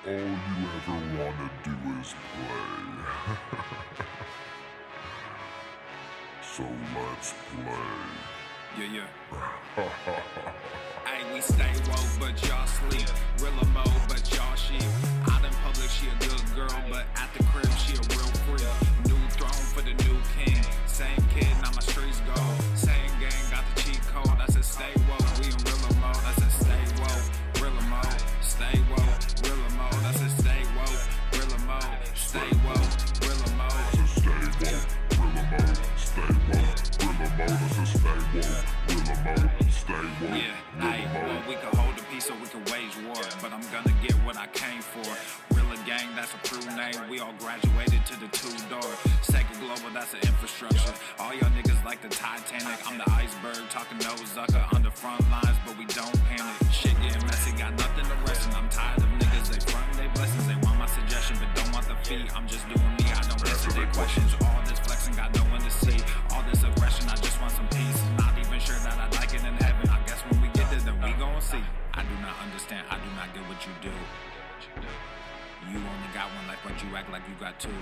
all you ever wanna do is play. So let's play. Yeah. Hey, we stay woke, but y'all sleep. Real mode, but y'all sheep. Out in public, she a good girl, but at the crib, she a real freak. New throne for the new king. Same kid, now my streets go. Same gang, got the cheat code. I said stay woke, we in real mode. I said stay woke, real mode. Stay woke, real mode. I said stay woke, real mode. Stay woke, real mode. I said stay woke, real mode. Stay woke, real mode. I said stay woke, real mode. Stay woke, yeah, real mode. well, we can hold the peace or we can wage war, but I'm gonna get what I came for. Real gang, that's a true name. We all graduated to the two-door. Sacred Global, that's the infrastructure. All y'all niggas like the Titanic. I'm the iceberg, talking no Zucker on the front lines, but we don't panic. Shit getting messy, got nothing to rest, and I'm tired of niggas. They front they blessings, they want my suggestion, but don't want the fee. I'm just doing me, I don't answer their questions. All this flexing, got no one to see. All this aggression, I just want some peace. Not even sure that I like it in heaven. I guess when we get there, then we gon' see. I do not understand, I do not get what you do. You only got one life, but you act like you got two.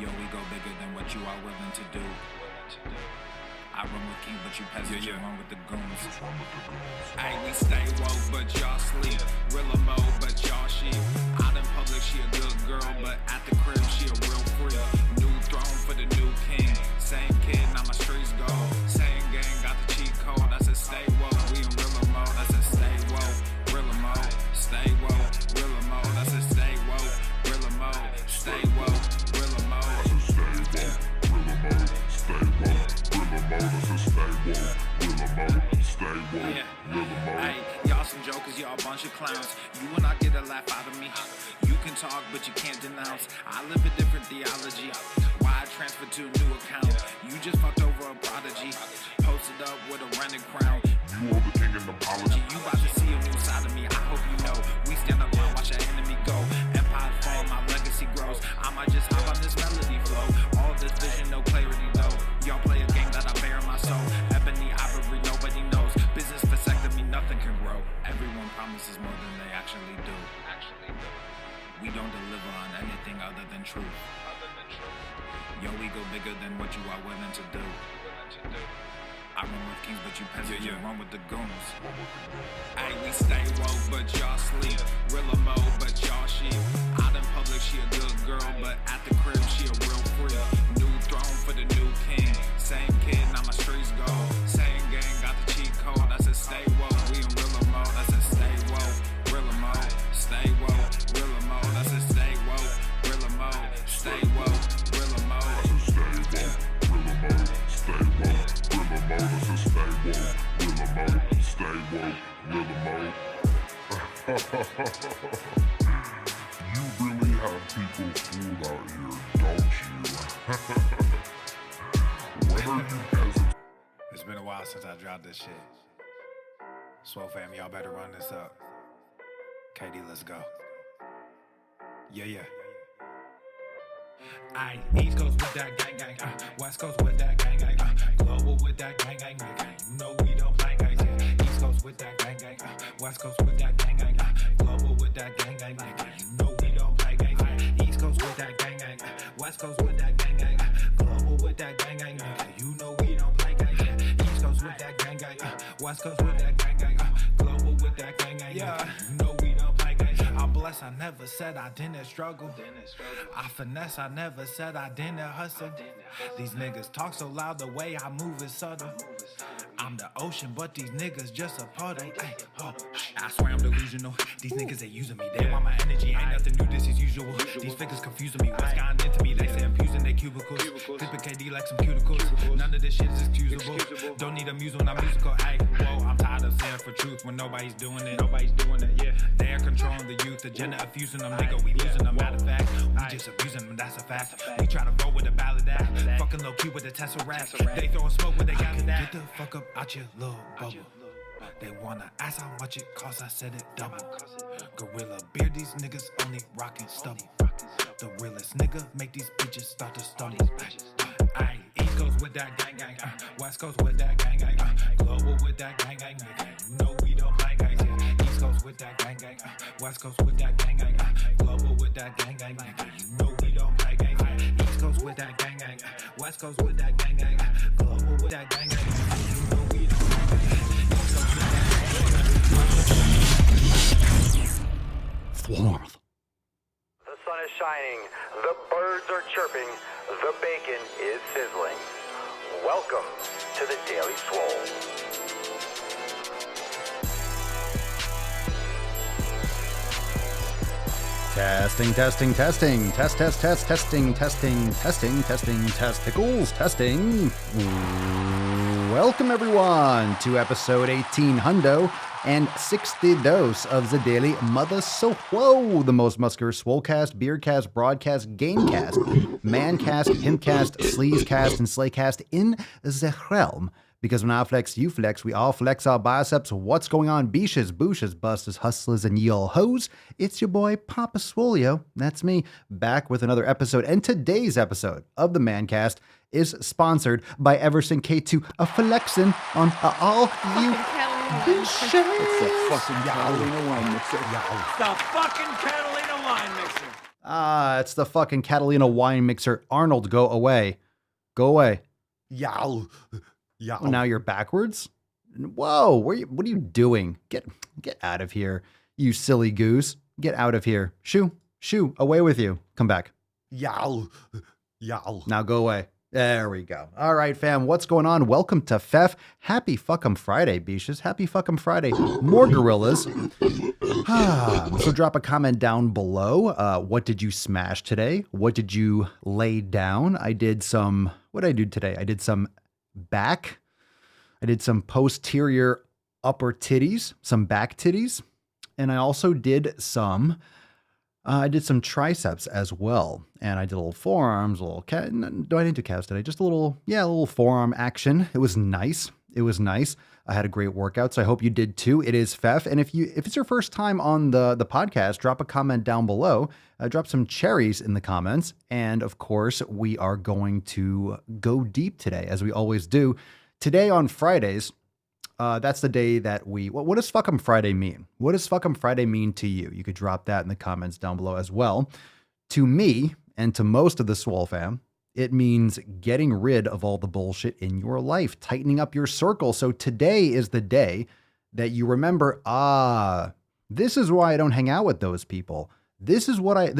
Yo, we go bigger than what you are willing to do. I run with kings, but you peasants, you run with the goons. Hey, we stay woke, but y'all sleep. Real mode, but y'all sheep. Out in public, she a good girl, but at the crib, she a real freak. New throne for the new king. Same kid, now my streets go. Same gang, got the cheat code. I said stay woke, we in real mode. I said stay woke, real mode. Stay woke, real mode. I said stay woke, real mode. Stay woke, real mode. I said stay woke, real mode. Stay woke, real mode. I said stay woke, real mode. Stay woke, real mode. Hey, y'all some jokers, y'all a bunch of clowns. You will not get a laugh out of me. You can talk, but you can't denounce. I live a different theology. Why I transferred to a new account? You just fucked over a prodigy. Posted up with a rented crown. You are the king and apology. You about to see a new side of me, I hope you know. We stand up and watch our enemy go. Empire fall, my legacy grows. I might just hop on this melody flow. All this vision, no clarity though. Y'all play a game that I bear in my soul. Ebony, ivory, nobody knows. Business vasectomy, nothing can grow. Everyone promises more than they actually do. We don't deliver on anything other than truth. Yo, we go bigger than what you are willing to do. I run with kings, but you peasants, you run with the goons. Hey, we stay woke, but y'all sleep. Real mode, but y'all sheep. Out in public, she a good girl, but at the crib, she a real freak. New throne for the new king. Same kid, now my streets go. Same gang, got the cheat code. I said stay woke, we in real mode. I said stay woke, real mode. Stay woke, real mode. I said stay woke, real mode. Stay woke, real mode. I said stay woke, real mode. Stay woke, real mode. I said stay woke, real mode. Stay woke, real mode. You really have people fooled out here, don't you? When are you peasants? It's been a while since I dropped this shit. Swole Fam, y'all better run this up. KD, let's go. Yeah. Aye, East Coast with that gang gang, West Coast with that gang gang, Global with that gang gang, you know we don't play games, yeah. East Coast with that gang gang, West Coast with that gang gang, Global with that gang gang, you know we don't play games, yeah. East Coast with that gang gang, West Coast with that gang gang, Global with that gang gang, you know we don't play games, yeah. East Coast with that gang gang, West Coast with that gang gang, Global with that gang gang, you know we don't play games. I'm blessed, I never said I didn't struggle. I finesse, I never said I didn't hustle. These niggas talk so loud, the way I move is subtle. I'm the ocean, but these niggas just a puddle. Ay, oh, I swear I'm delusional. These niggas, they using me. They want my energy, ain't nothing new, this is usual. These figures confusing me. What's gotten into me? They say I'm fusing their cubicles. Clipping KD like some cuticles. None of this shit is excusable. Don't need a muse when I'm musical. Ay, whoa, I'm tired of saying for truth when nobody's doing it. Yeah. They're controlling the youth, agenda abusing them, nigga. We losing them. Matter of fact, we just abusing them. That's a fact. We try to roll with a ballad act. Fucking low key with a Tesseract. They throwing smoke when they got to that. Get the fuck up out your little bubble. They wanna ask how much it costs, I said it double. Gorilla beard, these niggas only rockin' stubble. The realest nigga make these bitches start to stumble. Aye, East Coast with that gang gang, West Coast with that gang gang, Global with that gang gang, you know we don't play games, yeah. East East Coast with that gang gang, West Coast with that gang gang, global with that gang gang, nigga. You know we don't play gang gang. East Coast with that gang gang, West Coast with that gang gang, global with that gang gang. You know we don't play gang gang. East Coast with that gang gang. The sun is shining, the birds are chirping, the bacon is sizzling. Welcome to the Daily Swole. Testing, testing, testing, testing, testicles, testing. Welcome everyone to episode 1800 and 60 dose of the Daily Mother So Whoa, the most muscular swolecast, beercast, broadcast, gamecast, mancast, himcast, sleazecast, and slaycast in the realm. Because when I flex, you flex, we all flex our biceps. What's going on, beaches, booshes, busters, hustlers, and ye all hoes? It's your boy, Papa Swolio. That's me, back with another episode. And today's episode of the Mancast is sponsored by Everson K2, a flexin' on all you bitches. It's the fucking Catalina wine mixer. The fucking Catalina wine mixer. It's the fucking Catalina wine mixer. Arnold, go away. Go away. Yow. Well, now you're backwards? Whoa, what are you doing? Get out of here, you silly goose. Get out of here. Shoo, away with you. Come back. Yow. Now go away. There we go. All right, fam, what's going on? Welcome to FEF. Happy fuckum Friday, beaches. Happy fuckum Friday. More gorillas. So drop a comment down below. What did you smash today? What did you lay down? What did I do today? I did some back. I did some posterior upper titties, some back titties, and I also did some triceps as well. And I did a little forearms, I didn't do calves today, just a little forearm action. It was nice. I had a great workout, so I hope you did too. It is FEF, and if it's your first time on the podcast, drop a comment down below. Drop some cherries in the comments, and of course, we are going to go deep today, as we always do. Today on Fridays, that's the day that what does fuckum Friday mean? What does fuckum Friday mean to you? You could drop that in the comments down below as well. To me, and to most of the Swole Fam, it means getting rid of all the bullshit in your life, tightening up your circle. So today is the day that you remember, this is why I don't hang out with those people. This is why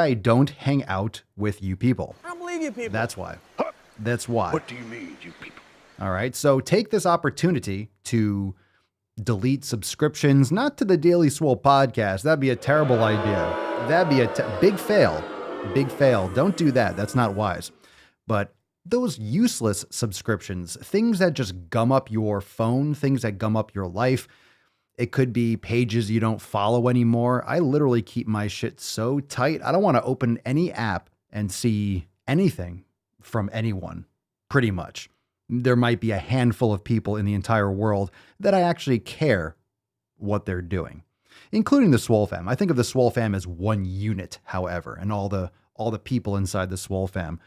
I don't hang out with you people. I don't believe you people. That's why. That's why. What do you mean, you people? All right. So take this opportunity to delete subscriptions, not to the Daily Swole podcast. That'd be a terrible idea. That'd be a big fail. Big fail. Don't do that. That's not wise. But those useless subscriptions, things that just gum up your phone, things that gum up your life. It could be pages you don't follow anymore. I literally keep my shit so tight. I don't want to open any app and see anything from anyone, pretty much. There might be a handful of people in the entire world that I actually care what they're doing, including the Swole Fam. I think of the Swole Fam as one unit, however, and all the people inside the Swole Fam.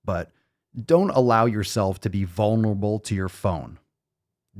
But don't allow yourself to be vulnerable to your phone.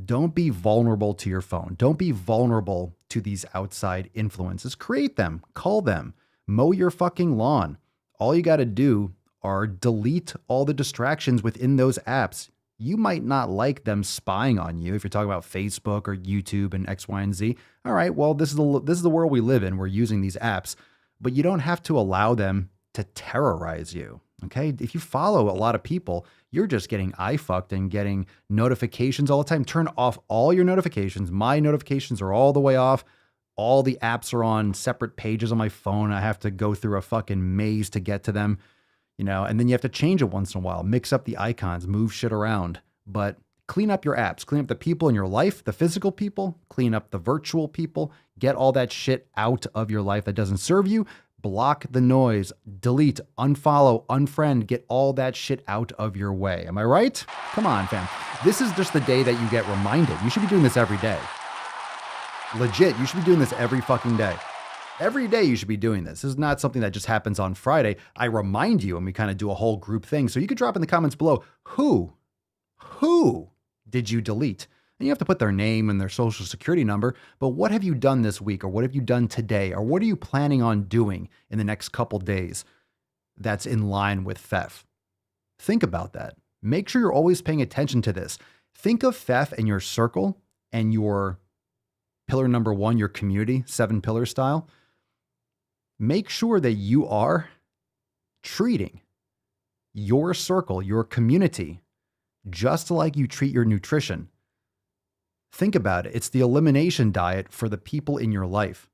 Don't be vulnerable to your phone. Don't be vulnerable to these outside influences. Create them, call them, mow your fucking lawn. All you got to do are delete all the distractions within those apps. You might not like them spying on you if you're talking about Facebook or YouTube and X, Y, and Z. All right, well, this is the world we live in. We're using these apps, but you don't have to allow them to terrorize you. Okay, if you follow a lot of people, you're just getting eye-fucked and getting notifications all the time. Turn off all your notifications. My notifications are all the way off. All the apps are on separate pages on my phone. I have to go through a fucking maze to get to them, and then you have to change it once in a while, mix up the icons, move shit around. But clean up your apps, clean up the people in your life, the physical people, clean up the virtual people, get all that shit out of your life that doesn't serve you. Block the noise, delete, unfollow, unfriend, get all that shit out of your way. Am I right? Come on, fam. This is just the day that you get reminded. You should be doing this every day. Legit, you should be doing this every fucking day. Every day you should be doing this. This is not something that just happens on Friday. I remind you, and we kind of do a whole group thing. So you could drop in the comments below, who did you delete? And you have to put their name and their social security number, but what have you done this week, or what have you done today, or what are you planning on doing in the next couple days that's in line with FEF? Think about that. Make sure you're always paying attention to this. Think of FEF and your circle and your pillar number 1, your community, 7 pillar style. Make sure that you are treating your circle, your community, just like you treat your nutrition. Think about it. It's the elimination diet for the people in your life.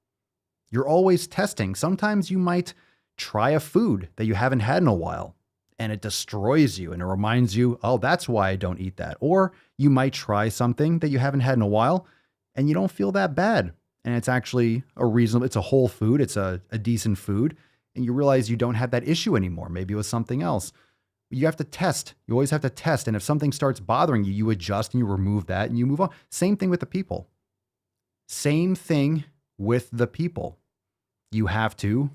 You're always testing. Sometimes you might try a food that you haven't had in a while, and it destroys you and it reminds you, oh, that's why I don't eat that. Or you might try something that you haven't had in a while and you don't feel that bad. And it's actually it's a whole food. It's a decent food. And you realize you don't have that issue anymore. Maybe it was something else. You have to test. You always have to test. And if something starts bothering you, you adjust and you remove that and you move on. Same thing with the people. Same thing with the people. You have to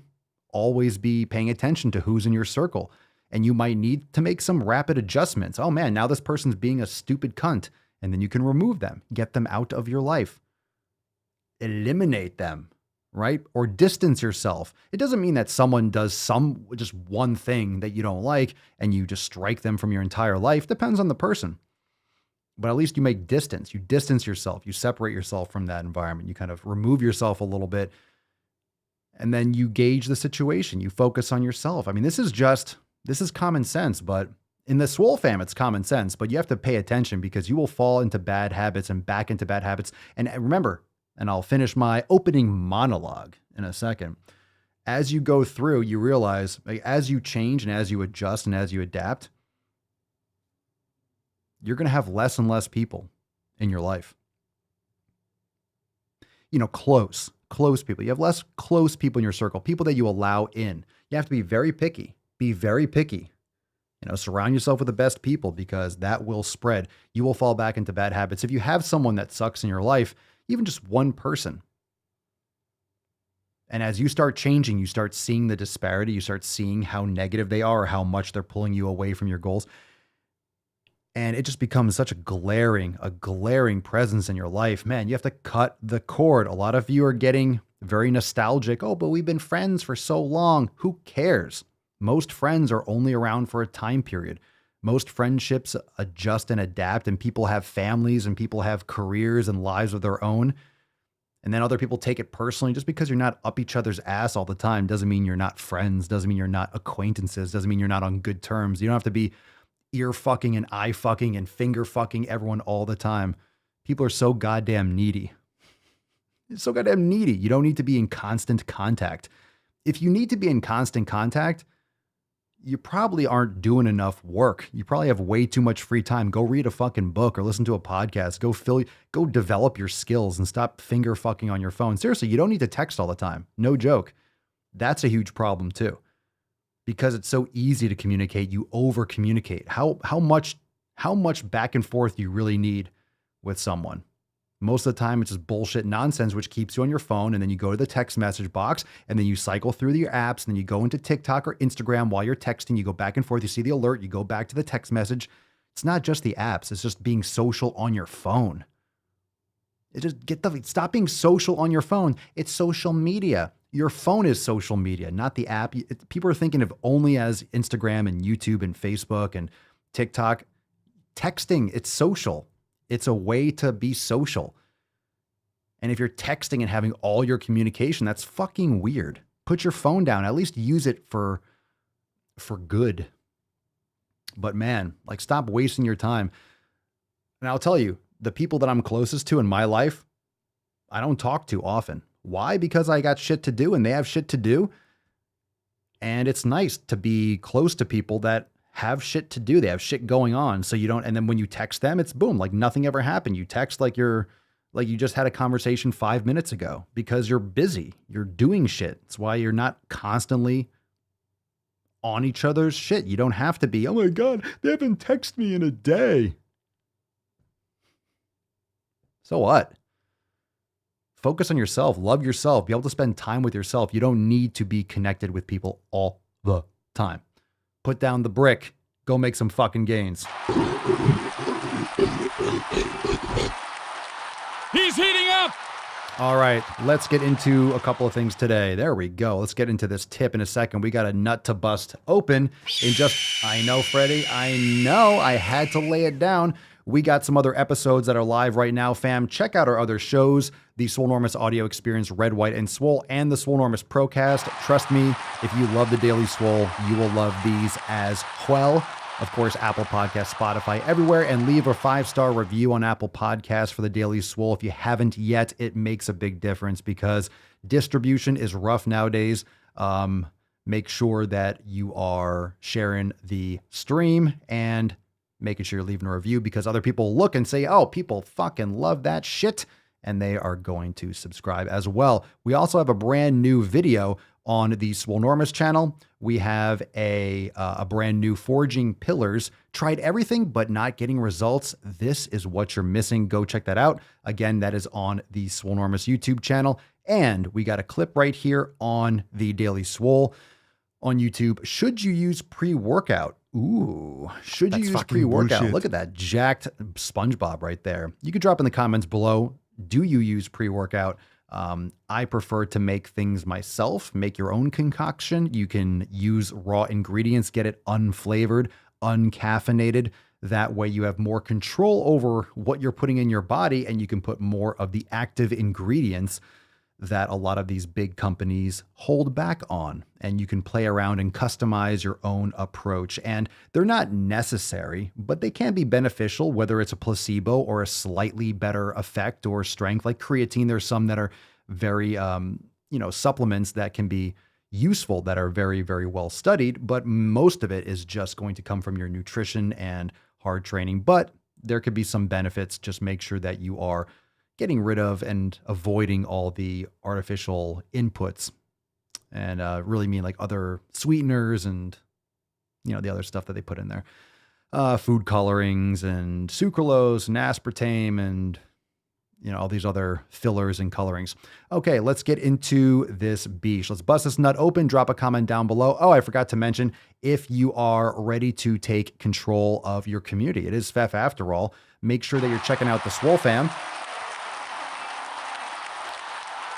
always be paying attention to who's in your circle. And you might need to make some rapid adjustments. Oh man, now this person's being a stupid cunt. And then you can remove them, get them out of your life. Eliminate them, right? Or distance yourself. It doesn't mean that someone does just one thing that you don't like and you just strike them from your entire life. Depends on the person. But at least you make distance. You distance yourself. You separate yourself from that environment. You kind of remove yourself a little bit. And then you gauge the situation. You focus on yourself. I mean, this is common sense, but in the Swole Fam, it's common sense, but you have to pay attention because you will fall into bad habits and back into bad habits. And remember, and I'll finish my opening monologue in a second. As you go through, you realize, like, as you change and as you adjust and as you adapt, you're going to have less and less people in your life. You know, close people. You have less close people in your circle, people that you allow in. You have to be very picky. Be very picky. You know, surround yourself with the best people because that will spread. You will fall back into bad habits. If you have someone that sucks in your life, even just one person, and as you start changing, you start seeing the disparity, you start seeing how negative they are, or how much they're pulling you away from your goals. And it just becomes such a glaring presence in your life. Man, you have to cut the cord. A lot of you are getting very nostalgic. Oh, but we've been friends for so long. Who cares? Most friends are only around for a time period. Most friendships adjust and adapt, and people have families and people have careers and lives of their own. And then other people take it personally. Just because you're not up each other's ass all the time doesn't mean you're not friends, doesn't mean you're not acquaintances, doesn't mean you're not on good terms. You don't have to be ear fucking and eye fucking and finger fucking everyone all the time. People are so goddamn needy. It's so goddamn needy. You don't need to be in constant contact. If you need to be in constant contact, you probably aren't doing enough work. You probably have way too much free time. Go read a fucking book or listen to a podcast. Go develop your skills and stop finger fucking on your phone. Seriously, you don't need to text all the time. No joke. That's a huge problem too. Because it's so easy to communicate, you over communicate. How much back and forth do you really need with someone? Most of the time, it's just bullshit nonsense, which keeps you on your phone. And then you go to the text message box and then you cycle through your apps. And then you go into TikTok or Instagram while you're texting. You go back and forth. You see the alert. You go back to the text message. It's not just the apps. It's just being social on your phone. Stop being social on your phone. It's social media. Your phone is social media, not the app. People are thinking of only as Instagram and YouTube and Facebook and TikTok. Texting, it's social. It's a way to be social. And if you're texting and having all your communication, that's fucking weird. Put your phone down. At least use it for good. But man, like, stop wasting your time. And I'll tell you, the people that I'm closest to in my life, I don't talk to often. Why? Because I got shit to do and they have shit to do. And it's nice to be close to people that have shit to do. They have shit going on. So you don't, and then when you text them, it's boom, like nothing ever happened. You text like you just had a conversation 5 minutes ago because you're busy. You're doing shit. It's why you're not constantly on each other's shit. You don't have to be, oh my God, they haven't texted me in a day. So what? Focus on yourself. Love yourself. Be able to spend time with yourself. You don't need to be connected with people all the time. Put down the brick. Go make some fucking gains. He's heating up. All right, let's get into a couple of things today. There we go. Let's get into this tip in a second. We got a nut to bust open in just, I know, Freddie, I know I had to lay it down. We got some other episodes that are live right now, fam. Check out our other shows, the Swolenormous Audio Experience, Red, White, and Swole, and the Swolenormous Procast. Trust me, if you love the Daily Swole, you will love these as well. Of course, Apple Podcasts, Spotify, everywhere, and leave a 5-star review on Apple Podcasts for the Daily Swole. If you haven't yet, it makes a big difference because distribution is rough nowadays. Make sure that you are sharing the stream and making sure you're leaving a review because other people look and say, oh, people fucking love that shit, and they are going to subscribe as well. We also have a brand new video on the Swolenormous channel. We have a brand new forging pillars. Tried everything but not getting results. This is what you're missing. Go check that out. Again, that is on the Swolenormous YouTube channel. And we got a clip right here on the Daily Swole on YouTube. Should you use pre-workout? Ooh, should you That's use fucking pre-workout? bullshit. Look at that jacked SpongeBob right there. You could drop in the comments below. Do you use pre-workout? I prefer to make things myself, make your own concoction. You can use raw ingredients, get it unflavored, uncaffeinated. That way you have more control over what you're putting in your body and you can put more of the active ingredients that a lot of these big companies hold back on. And you can play around and customize your own approach. And they're not necessary, but they can be beneficial, whether it's a placebo or a slightly better effect or strength. Like creatine, there's some that are very, supplements that can be useful, that are very, very well studied, but most of it is just going to come from your nutrition and hard training. But there could be some benefits. Just make sure that you are getting rid of and avoiding all the artificial inputs, and really mean like other sweeteners and, the other stuff that they put in there. Food colorings and sucralose and aspartame and, all these other fillers and colorings. Okay, let's get into this beach. Let's bust this nut open. Drop a comment down below. Oh, I forgot to mention, if you are ready to take control of your community, it is FEF after all, make sure that you're checking out the Swole Fam.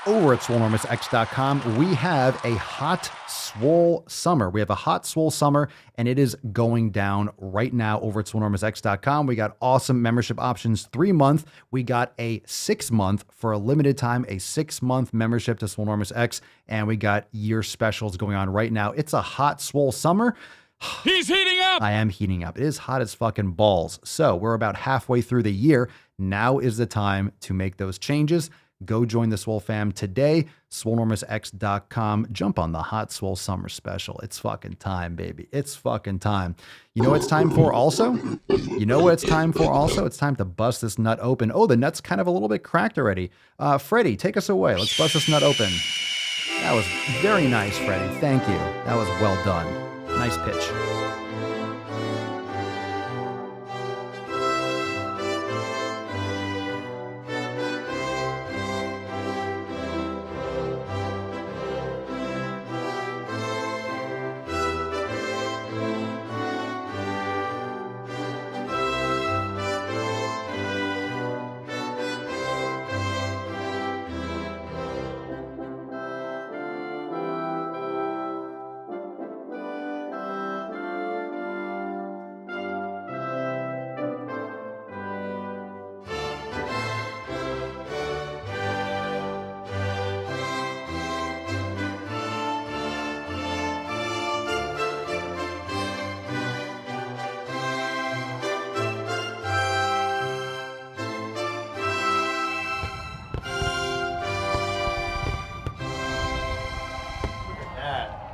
Over at swolenormousx.com, we have a hot swole summer. We have a hot swole summer, and it is going down right now over at swolenormousx.com. We got awesome membership options, 3-month. We got a 6-month for a limited time, a 6-month membership to Swolenormous X, and we got year specials going on right now. It's a hot swole summer. He's heating up. I am heating up. It is hot as fucking balls. So we're about halfway through the year. Now is the time to make those changes. Go join the Swole Fam today, swolenormousx.com. Jump on the hot swole summer special. It's fucking time, baby. It's fucking time. You know what it's time for also? It's time to bust this nut open. Oh, the nut's kind of a little bit cracked already. Freddie, take us away. Let's bust this nut open. That was very nice, Freddie. Thank you. That was well done. Nice pitch.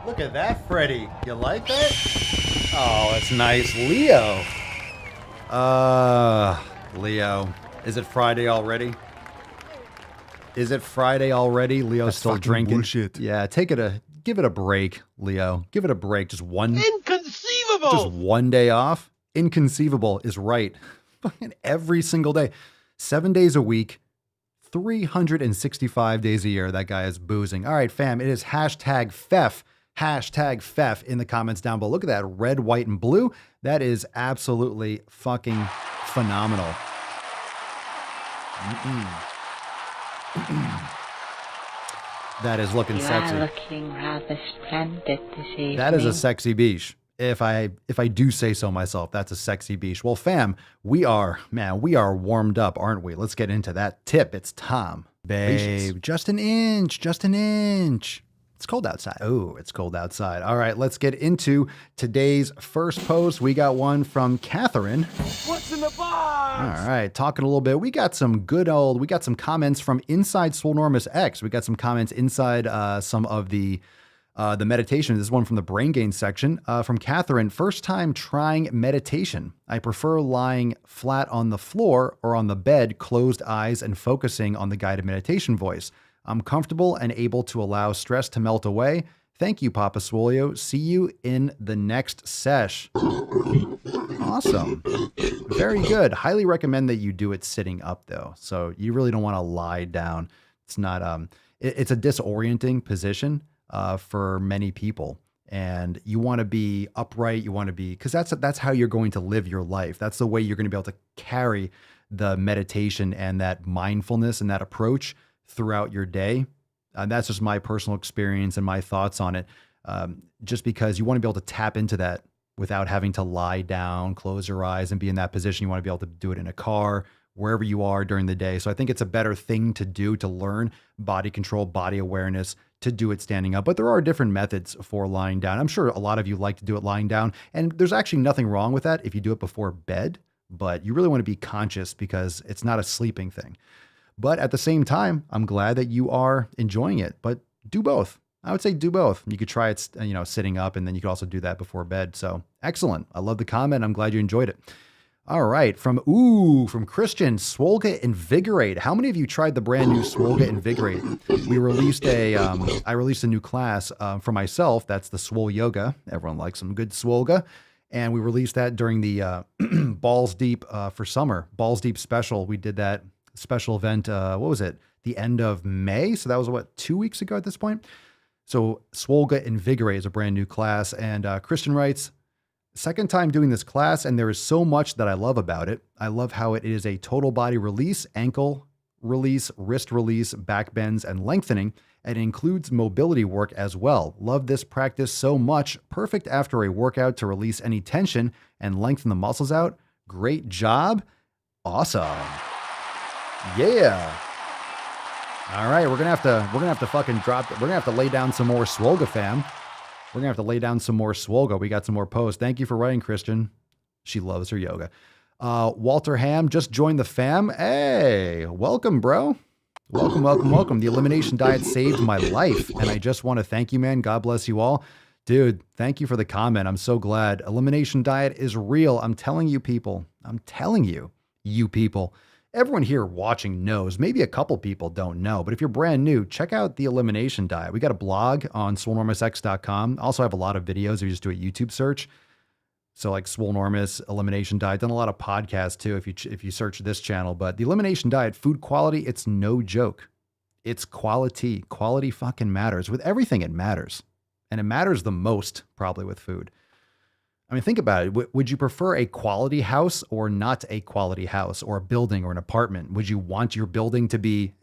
Look at that, Freddie. You like that? Oh, that's nice. Leo. Leo. Is it Friday already? Leo's That's still fucking drinking. bullshit. Yeah, give it a break, Leo. Give it a break. Just one Inconceivable. day off. Inconceivable is right. Fucking every single day. 7 days a week. 365 days a year, that guy is boozing. All right, fam, it is hashtag FEF. Hashtag FEF in the comments down below. Look at that red, white, and blue. That is absolutely fucking phenomenal. That is looking You sexy. are looking rather splendid this evening. That is a sexy beach. If I do say so myself, that's a sexy beach. Well, fam, we are warmed up, aren't we? Let's get into that tip. It's Tom. Babe, just an inch. It's cold outside. Oh, it's cold outside. All right, let's get into today's first post. We got one from Catherine. What's in the box? All right, talking a little bit. We got some comments from inside Swolenormous X. We got some comments inside some of the meditation. This is one from the brain gain section from Catherine. First time trying meditation. I prefer lying flat on the floor or on the bed, closed eyes, and focusing on the guided meditation voice. I'm comfortable and able to allow stress to melt away. Thank you, Papa Swolio. See you in the next sesh. Awesome. Very good. Highly recommend that you do it sitting up, though. So you really don't want to lie down. It's not, it's a disorienting position for many people. And you want to be upright. You want to be, because that's how you're going to live your life. That's the way you're going to be able to carry the meditation and that mindfulness and that approach throughout your day. That's just my personal experience and my thoughts on it. Just because you want to be able to tap into that without having to lie down, close your eyes, and be in that position. You want to be able to do it in a car, wherever you are during the day. So I think it's a better thing to do, to learn body control, body awareness, to do it standing up. But there are different methods for lying down. I'm sure a lot of you like to do it lying down, and there's actually nothing wrong with that if you do it before bed, but you really want to be conscious because it's not a sleeping thing. But at the same time, I'm glad that you are enjoying it, but do both. I would say do both. You could try it, sitting up, and then you could also do that before bed. So excellent. I love the comment. I'm glad you enjoyed it. All right. From Christian, Swolga Invigorate. How many of you tried the brand new Swolga Invigorate? I released a new class for myself. That's the Swole Yoga. Everyone likes some good Swolga. And we released that during the Balls Deep for summer, Balls Deep special. We did that special event. What was it? The end of May. So that was 2 weeks ago at this point. So Swolga Invigorate is a brand new class. And Christian writes, second time doing this class, and there is so much that I love about it. I love how it is a total body release, ankle release, wrist release, back bends, and lengthening. And it includes mobility work as well. Love this practice so much. Perfect after a workout to release any tension and lengthen the muscles out. Great job. Awesome. Yeah. All right, we're gonna have to fucking drop. We're gonna have to lay down some more Swolga, fam. We're gonna have to lay down some more Swolga. We got some more posts. Thank you for writing, Christian. She loves her yoga. Walter Ham just joined the fam. Hey, welcome, bro. Welcome. The elimination diet saved my life, and I just want to thank you, man. God bless you all. Dude, thank you for the comment. I'm so glad. Elimination diet is real. I'm telling you, people. You people. Everyone here watching knows. Maybe a couple people don't know, but if you're brand new, check out the elimination diet. We got a blog on swolenormousx.com. Also have a lot of videos if you just do a YouTube search. So like Swolenormous, elimination diet, done a lot of podcasts too if you search this channel. But the elimination diet, food quality, it's no joke. It's quality. Quality fucking matters. With everything, it matters. And it matters the most probably with food. I mean, think about it. Would you prefer a quality house or not a quality house, or a building or an apartment? Would you want your building to be,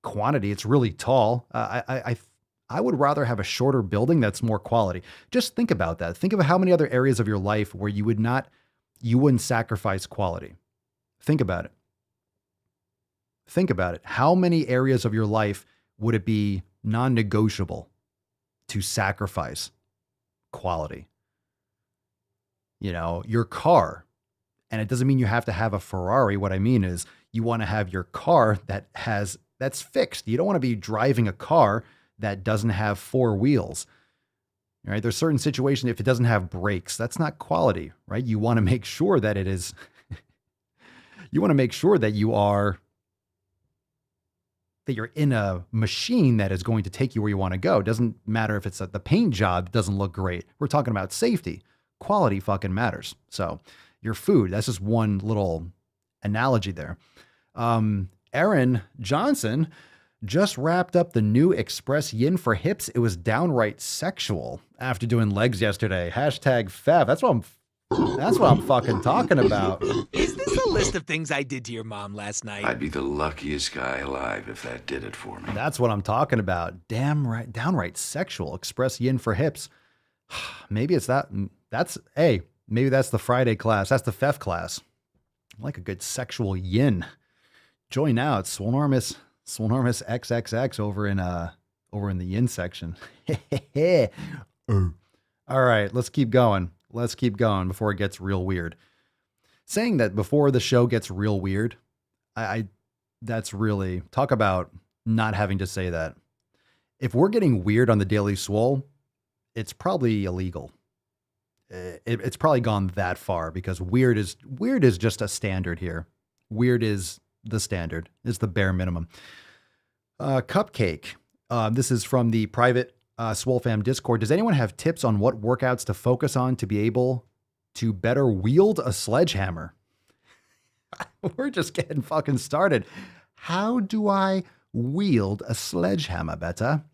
quantity? It's really tall. I would rather have a shorter building that's more quality. Just think about that. Think of how many other areas of your life where you wouldn't sacrifice quality. Think about it. How many areas of your life would it be non-negotiable to sacrifice quality? Your car. And it doesn't mean you have to have a Ferrari. What I mean is you want to have your car that's fixed. You don't want to be driving a car that doesn't have four wheels. All right. There's certain situations, if it doesn't have brakes, that's not quality, right? You want to make sure that it is, you want to make sure that you're in a machine that is going to take you where you want to go. It doesn't matter if it's the paint job doesn't look great. We're talking about safety. Quality fucking matters. So your food, that's just one little analogy there. Aaron Johnson just wrapped up the new Express Yin for hips. It was downright sexual after doing legs yesterday. #Fav. That's what I'm That's what I'm fucking talking about. Is this a list of things I did to your mom last night? I'd be the luckiest guy alive if that did it for me. That's what I'm talking about. Damn right, downright sexual. Express yin for hips. Maybe it's that. Maybe that's the Friday class. That's the FEF class. I like a good sexual yin. Join now. It's Swolenormous XXX over in the yin section. All right, let's keep going. Let's keep going before it gets real weird. Saying that before the show gets real weird, that's really, talk about not having to say that. If we're getting weird on the Daily Swole, it's probably illegal. It's probably gone that far because weird is just a standard here. Weird is the standard. It's the bare minimum. Cupcake. This is from the private Swole Fam Discord. Does anyone have tips on what workouts to focus on to be able to better wield a sledgehammer? We're just getting fucking started. How do I wield a sledgehammer better?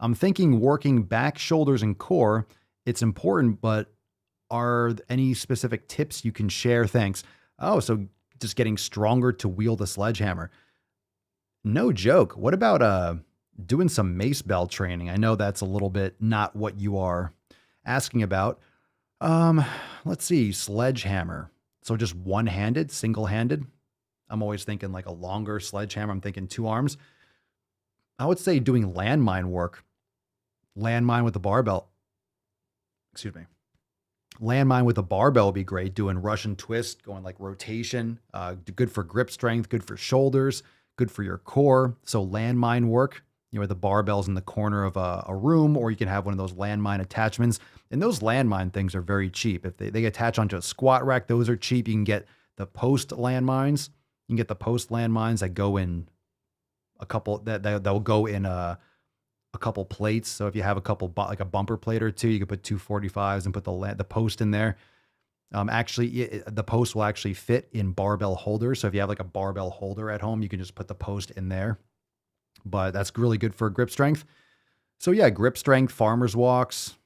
I'm thinking working back, shoulders, and core. It's important, but are any specific tips you can share? Thanks. Oh, so just getting stronger to wield a sledgehammer. No joke. What about doing some mace bell training? I know that's a little bit not what you are asking about. Let's see, sledgehammer. So just one-handed, single-handed. I'm always thinking like a longer sledgehammer. I'm thinking 2 arms. I would say doing landmine work. Landmine with the barbell. Excuse me. Landmine with a barbell would be great. Doing Russian twist, going like rotation. Good for grip strength, good for shoulders, good for your core. So landmine work, where the barbell's in the corner of a room, or you can have one of those landmine attachments. And those landmine things are very cheap. If they attach onto a squat rack, those are cheap. You can get the post landmines. You can get the post landmines that go in a couple that will go in a couple plates. So if you have a couple, like a bumper plate or two, you could put 245s and put the post in there. The post will actually fit in barbell holders. So if you have like a barbell holder at home, you can just put the post in there. But that's really good for grip strength. So yeah, grip strength, farmer's walks.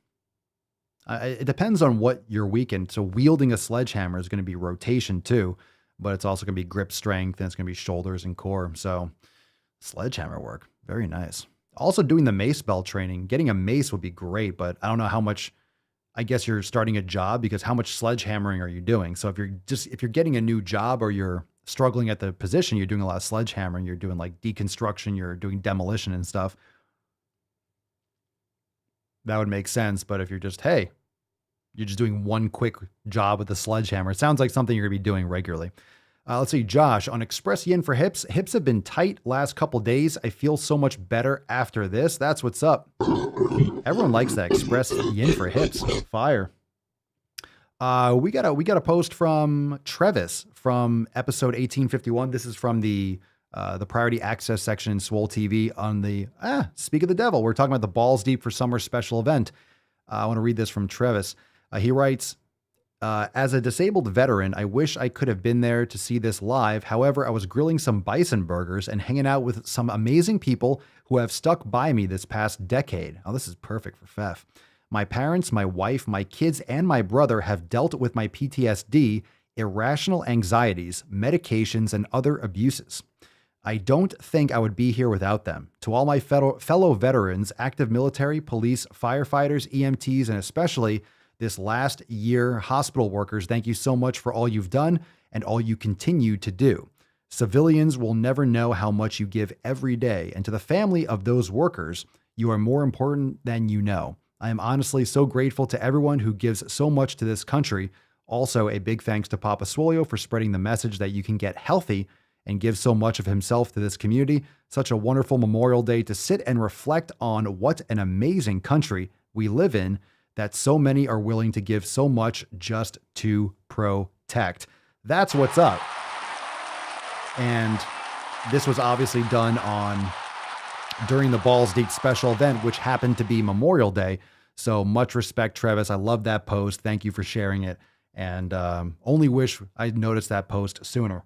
It depends on what you're weak in. So wielding a sledgehammer is going to be rotation too, but it's also going to be grip strength and it's going to be shoulders and core. So sledgehammer work, very nice. Also doing the mace bell training, getting a mace would be great, but I don't know how much, I guess you're starting a job because how much sledgehammering are you doing? So if you're getting a new job or you're struggling at the position, you're doing a lot of sledgehammering, you're doing like deconstruction, you're doing demolition and stuff. That would make sense. But if you're just doing one quick job with the sledgehammer, it sounds like something you're gonna be doing regularly. Let's see, Josh, on Express Yin for hips. Hips have been tight last couple days. I feel so much better after this. That's what's up. Everyone likes that Express Yin for hips. Fire. We got a post from Travis from episode 1851. This is from the priority access section in Swole TV on the Speak of the Devil. We're talking about the Balls Deep for Summer special event. I want to read this from Travis. He writes, as a disabled veteran, I wish I could have been there to see this live. However, I was grilling some bison burgers and hanging out with some amazing people who have stuck by me this past decade. Oh, this is perfect for FEF. My parents, my wife, my kids, and my brother have dealt with my PTSD, irrational anxieties, medications, and other abuses. I don't think I would be here without them. To all my fellow veterans, active military, police, firefighters, EMTs, and especially this last year hospital workers, thank you so much for all you've done and all you continue to do. Civilians will never know how much you give every day. And to the family of those workers, you are more important than you know. I am honestly so grateful to everyone who gives so much to this country. Also, a big thanks to Papa Swolio for spreading the message that you can get healthy and give so much of himself to this community. Such a wonderful Memorial Day to sit and reflect on what an amazing country we live in, that so many are willing to give so much just to protect. That's what's up. And this was obviously done during the Balls Deep special event, which happened to be Memorial Day. So much respect, Travis. I love that post. Thank you for sharing it. And only wish I noticed that post sooner.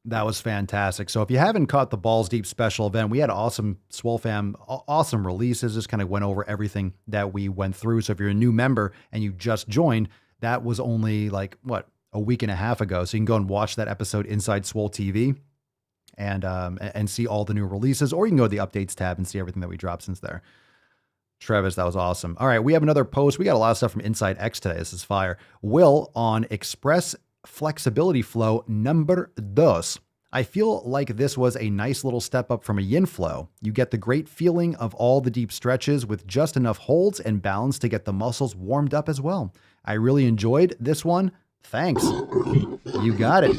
That was fantastic. So if you haven't caught the Balls Deep special event, we had awesome Swole Fam, awesome releases. Just kind of went over everything that we went through. So if you're a new member and you just joined, that was only like, a week and a half ago. So you can go and watch that episode inside Swole TV and see all the new releases, or you can go to the updates tab and see everything that we dropped since there. Travis, that was awesome. All right, we have another post. We got a lot of stuff from Inside X today. This is fire. Will on Express Flexibility Flow number dos. I feel like this was a nice little step up from a yin flow. You get the great feeling of all the deep stretches with just enough holds and balance to get the muscles warmed up as well. I really enjoyed this one. Thanks. You got it.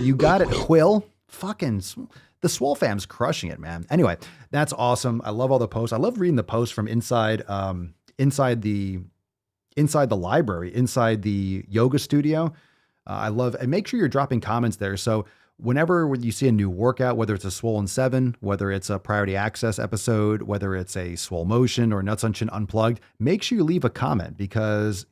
You got it, Will. Fucking the Swole Fam's crushing it, man. Anyway, that's awesome. I love all the posts. I love reading the posts from inside the library, inside the yoga studio. I love, and make sure you're dropping comments there. So whenever you see a new workout, whether it's a Swollen 7, whether it's a Priority Access episode, whether it's a Swole Motion or Nuts on Chin Unplugged, make sure you leave a comment because,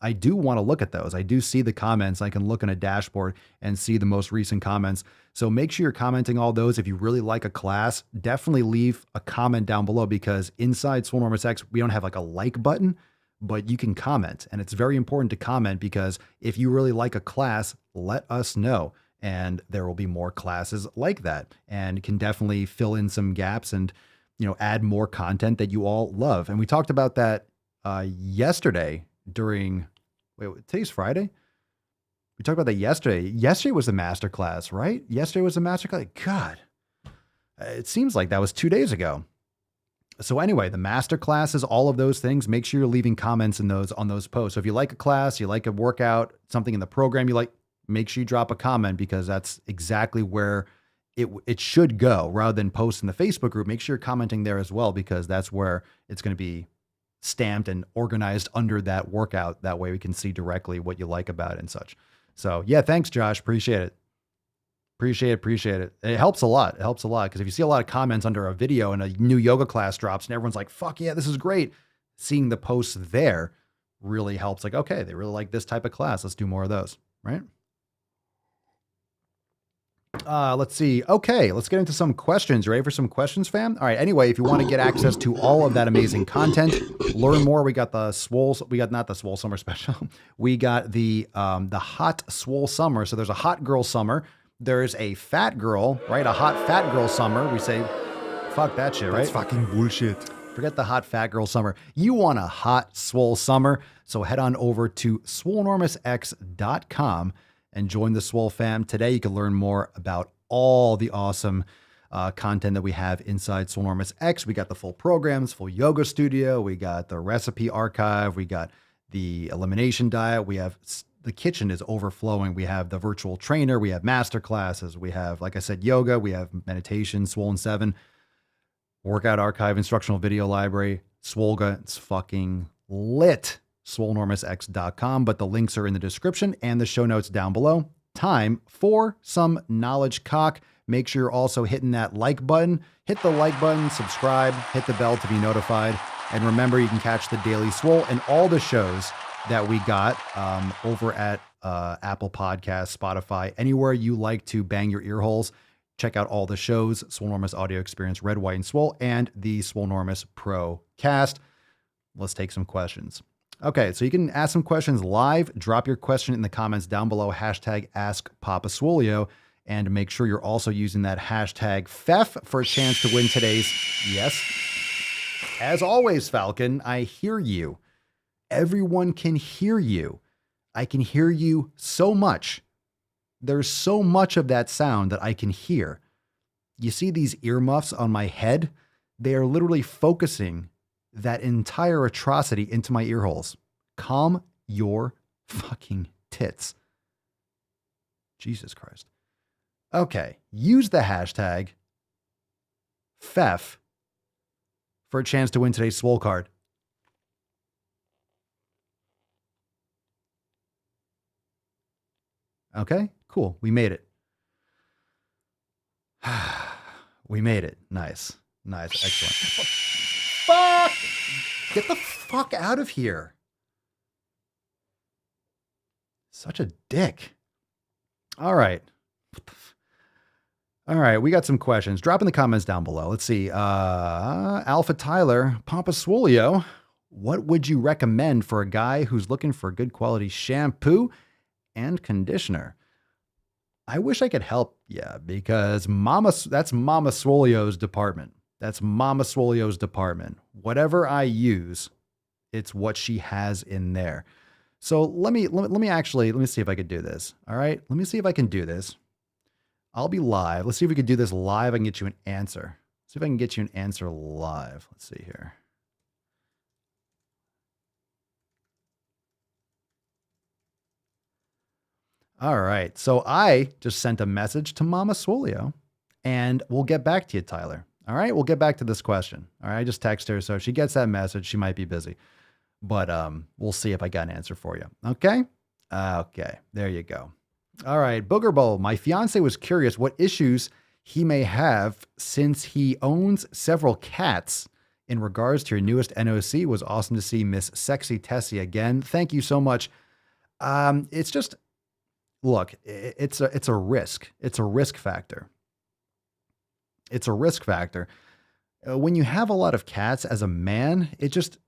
I do want to look at those. I do see the comments. I can look in a dashboard and see the most recent comments. So make sure you're commenting all those. If you really like a class, definitely leave a comment down below because inside Swole Enormous X, we don't have like a like button, but you can comment. And it's very important to comment because if you really like a class, let us know. And there will be more classes like that and can definitely fill in some gaps and, add more content that you all love. And we talked about that yesterday today's Friday. We talked about that yesterday. Yesterday was the masterclass, right? Yesterday was the masterclass. God, it seems like that was 2 days ago. So anyway, the masterclasses, all of those things, make sure you're leaving comments on those posts. So if you like a class, you like a workout, something in the program you like, make sure you drop a comment because that's exactly where it should go rather than post in the Facebook group. Make sure you're commenting there as well, because that's where it's going to be stamped and organized under that workout. That way we can see directly what you like about it and such. So yeah, thanks, Josh. Appreciate it. Appreciate it. It helps a lot. It helps a lot because if you see a lot of comments under a video and a new yoga class drops and everyone's like, fuck yeah, this is great. Seeing the posts there really helps. Like, okay, they really like this type of class. Let's do more of those, right? Let's see. Okay, let's get into some questions. You ready for some questions, fam? All right. Anyway, if you want to get access to all of that amazing content, learn more. We got not the Swole Summer special. We got the hot Swole Summer. So there's a hot girl summer. There's a fat girl, right? A hot fat girl summer. We say, fuck that shit, right? That's fucking bullshit. Forget the hot fat girl summer. You want a hot swole summer. So head on over to swolenormousx.com and join the Swole Fam. Today, you can learn more about all the awesome content that we have inside Swole Enormous X. We got the full programs, full yoga studio. We got the recipe archive. We got the elimination diet. We have the kitchen is overflowing. We have the virtual trainer. We have master classes. We have, like I said, yoga. We have meditation, Swollen 7, workout archive, instructional video library, Swolga. It's fucking lit. swolenormousx.com, but the links are in the description and the show notes down below. Time for some knowledge cock. Make sure you're also hitting that like button. Hit the like button, subscribe, hit the bell to be notified. And remember, you can catch the Daily Swole and all the shows that we got over at Apple Podcasts, Spotify, anywhere you like to bang your ear holes. Check out all the shows, Swole Enormous Audio Experience, Red, White, and Swole, and the Swole Enormous Pro Cast. Let's take some questions. Okay, so you can ask some questions live. Drop your question in the comments down below, hashtag AskPapaSwolio, and make sure you're also using that hashtag FEF for a chance to win today's, yes. As always, Falcon, I hear you. Everyone can hear you. I can hear you so much. There's so much of that sound that I can hear. You see these earmuffs on my head? They are literally focusing that entire atrocity into my ear holes. Calm your fucking tits. Jesus Christ. Okay, use the hashtag FEF for a chance to win today's Swole card. Okay, cool. We made it. We made it. Nice. Excellent. Fuck! Get the fuck out of here. Such a dick. All right. All right, we got some questions. Drop in the comments down below. Let's see. Alpha Tyler, Papa Swolio, what would you recommend for a guy who's looking for good quality shampoo and conditioner? I wish I could help you because that's Mama Swolio's department. That's Mama Swolio's department. Whatever I use, it's what she has in there. So let me see if I could do this. All right, let me see if I can do this. I'll be live. Let's see if we can do this live. I can get you an answer. See if I can get you an answer live. Let's see here. All right. So I just sent a message to Mama Swolio, and we'll get back to you, Tyler. All right. We'll get back to this question. All right. I just text her. So if she gets that message, she might be busy, but we'll see if I got an answer for you. Okay. Okay. There you go. All right, Booger Bowl. My fiance was curious what issues he may have since he owns several cats. In regards to your newest NOC, it was awesome to see Miss Sexy Tessie again. Thank you so much. It's just, look, it's a risk. It's a risk factor. It's a risk factor. When you have a lot of cats as a man, it just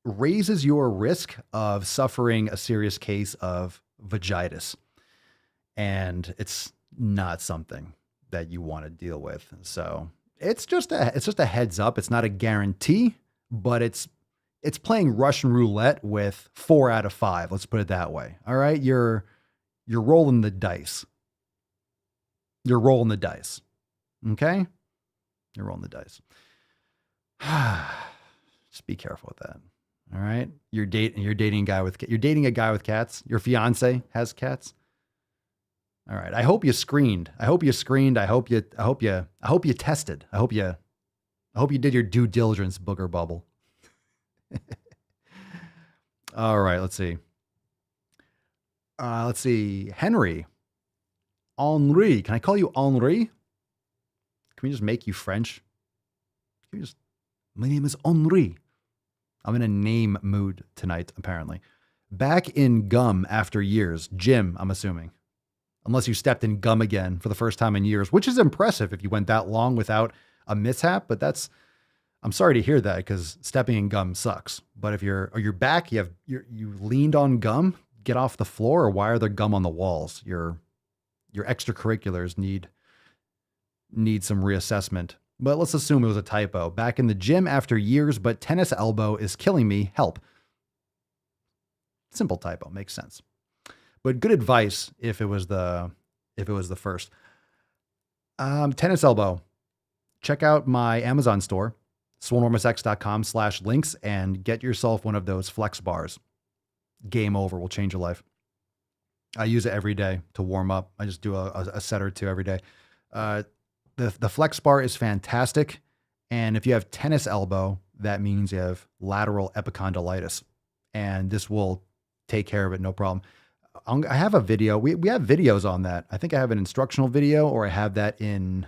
raises your risk of suffering a serious case of vagitis. And it's not something that you want to deal with. So it's just a heads up. It's not a guarantee, but it's playing Russian roulette with 4 out of 5. Let's put it that way. All right. You're rolling the dice. You're rolling the dice. Okay. You're rolling the dice. Just be careful with that. All right. You're dating a guy with cats. Your fiance has cats. All right. I hope you screened. I hope you tested. I hope you did your due diligence, Booger Bubble. All right. Let's see. Henry. Can I call you Henri? Can we just make you French? My name is Henri. I'm in a name mood tonight, apparently. Back in gum after years. Jim, I'm assuming. Unless you stepped in gum again for the first time in years, which is impressive if you went that long without a mishap. But I'm sorry to hear that because stepping in gum sucks. But if you're back, you leaned on gum, get off the floor, or why are there gum on the walls? Your extracurriculars need some reassessment. But let's assume it was a typo. Back in the gym after years, but tennis elbow is killing me. Help. Simple typo, makes sense. But good advice if it was the first. Tennis elbow. Check out my Amazon store, swolenormousx.com/links, and get yourself one of those flex bars. Game over. Will change your life. I use it every day to warm up. I just do a set or two every day. The flex bar is fantastic. And if you have tennis elbow, that means you have lateral epicondylitis. And this will take care of it, no problem. I have a video. We have videos on that. I think I have an instructional video, or I have that in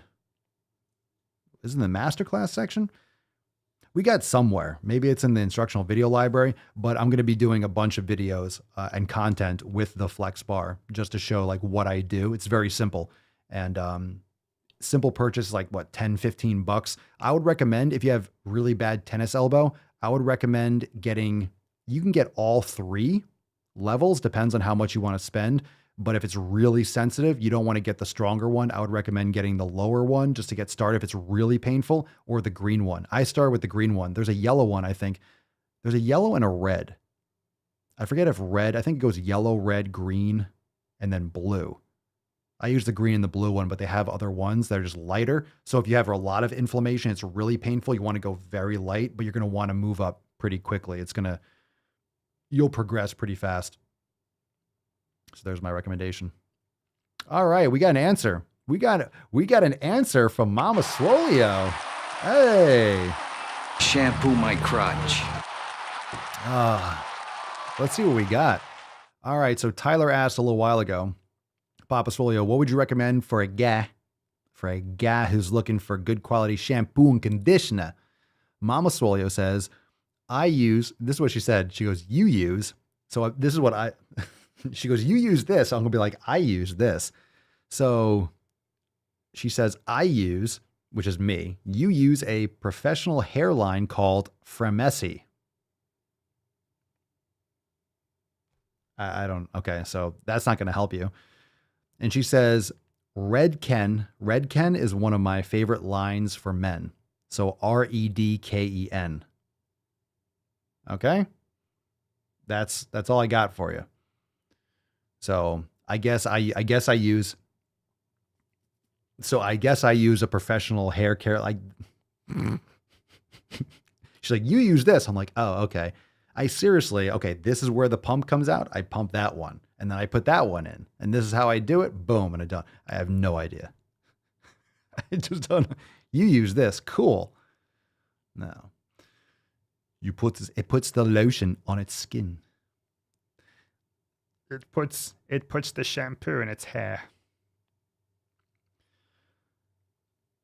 the masterclass section. We got somewhere. Maybe it's in the instructional video library, but I'm going to be doing a bunch of videos and content with the flex bar just to show like what I do. It's very simple, and simple purchase, like what, $10-15. I would recommend, if you have really bad tennis elbow, I would recommend you can get all 3 levels, depends on how much you want to spend. But if it's really sensitive, you don't want to get the stronger one. I would recommend getting the lower one just to get started if it's really painful, or the green one. I start with the green one. There's a yellow one, I think. There's a yellow and a red. I forget if red, I think it goes yellow, red, green, and then blue. I use the green and the blue one, but they have other ones that are just lighter. So if you have a lot of inflammation, it's really painful, you want to go very light, but you're going to want to move up pretty quickly. You'll progress pretty fast. So there's my recommendation. All right, we got an answer. We got an answer from Mama Swolio. Hey. Shampoo my crotch. Let's see what we got. All right, so Tyler asked a little while ago, Papa Swolio, what would you recommend for a guy who's looking for good quality shampoo and conditioner? Mama Swolio says, this is what she said. She goes, you use. So this is what she goes, you use this. I'm going to be like, I use this. So She says, I use, which is me, you use a professional hairline called Fremessi. I don't, okay, so that's not going to help you. And she says, Redken is one of my favorite lines for men. So Redken. Okay? That's all I got for you. So I guess I use a professional hair care. Like, she's like, you use this. I'm like, oh, okay. Okay, this is where the pump comes out. I pump that one and then I put that one in and this is how I do it. Boom. And I'm done. I have no idea. I just don't know. You use this. Cool. No. It puts the lotion on its skin. It puts the shampoo in its hair.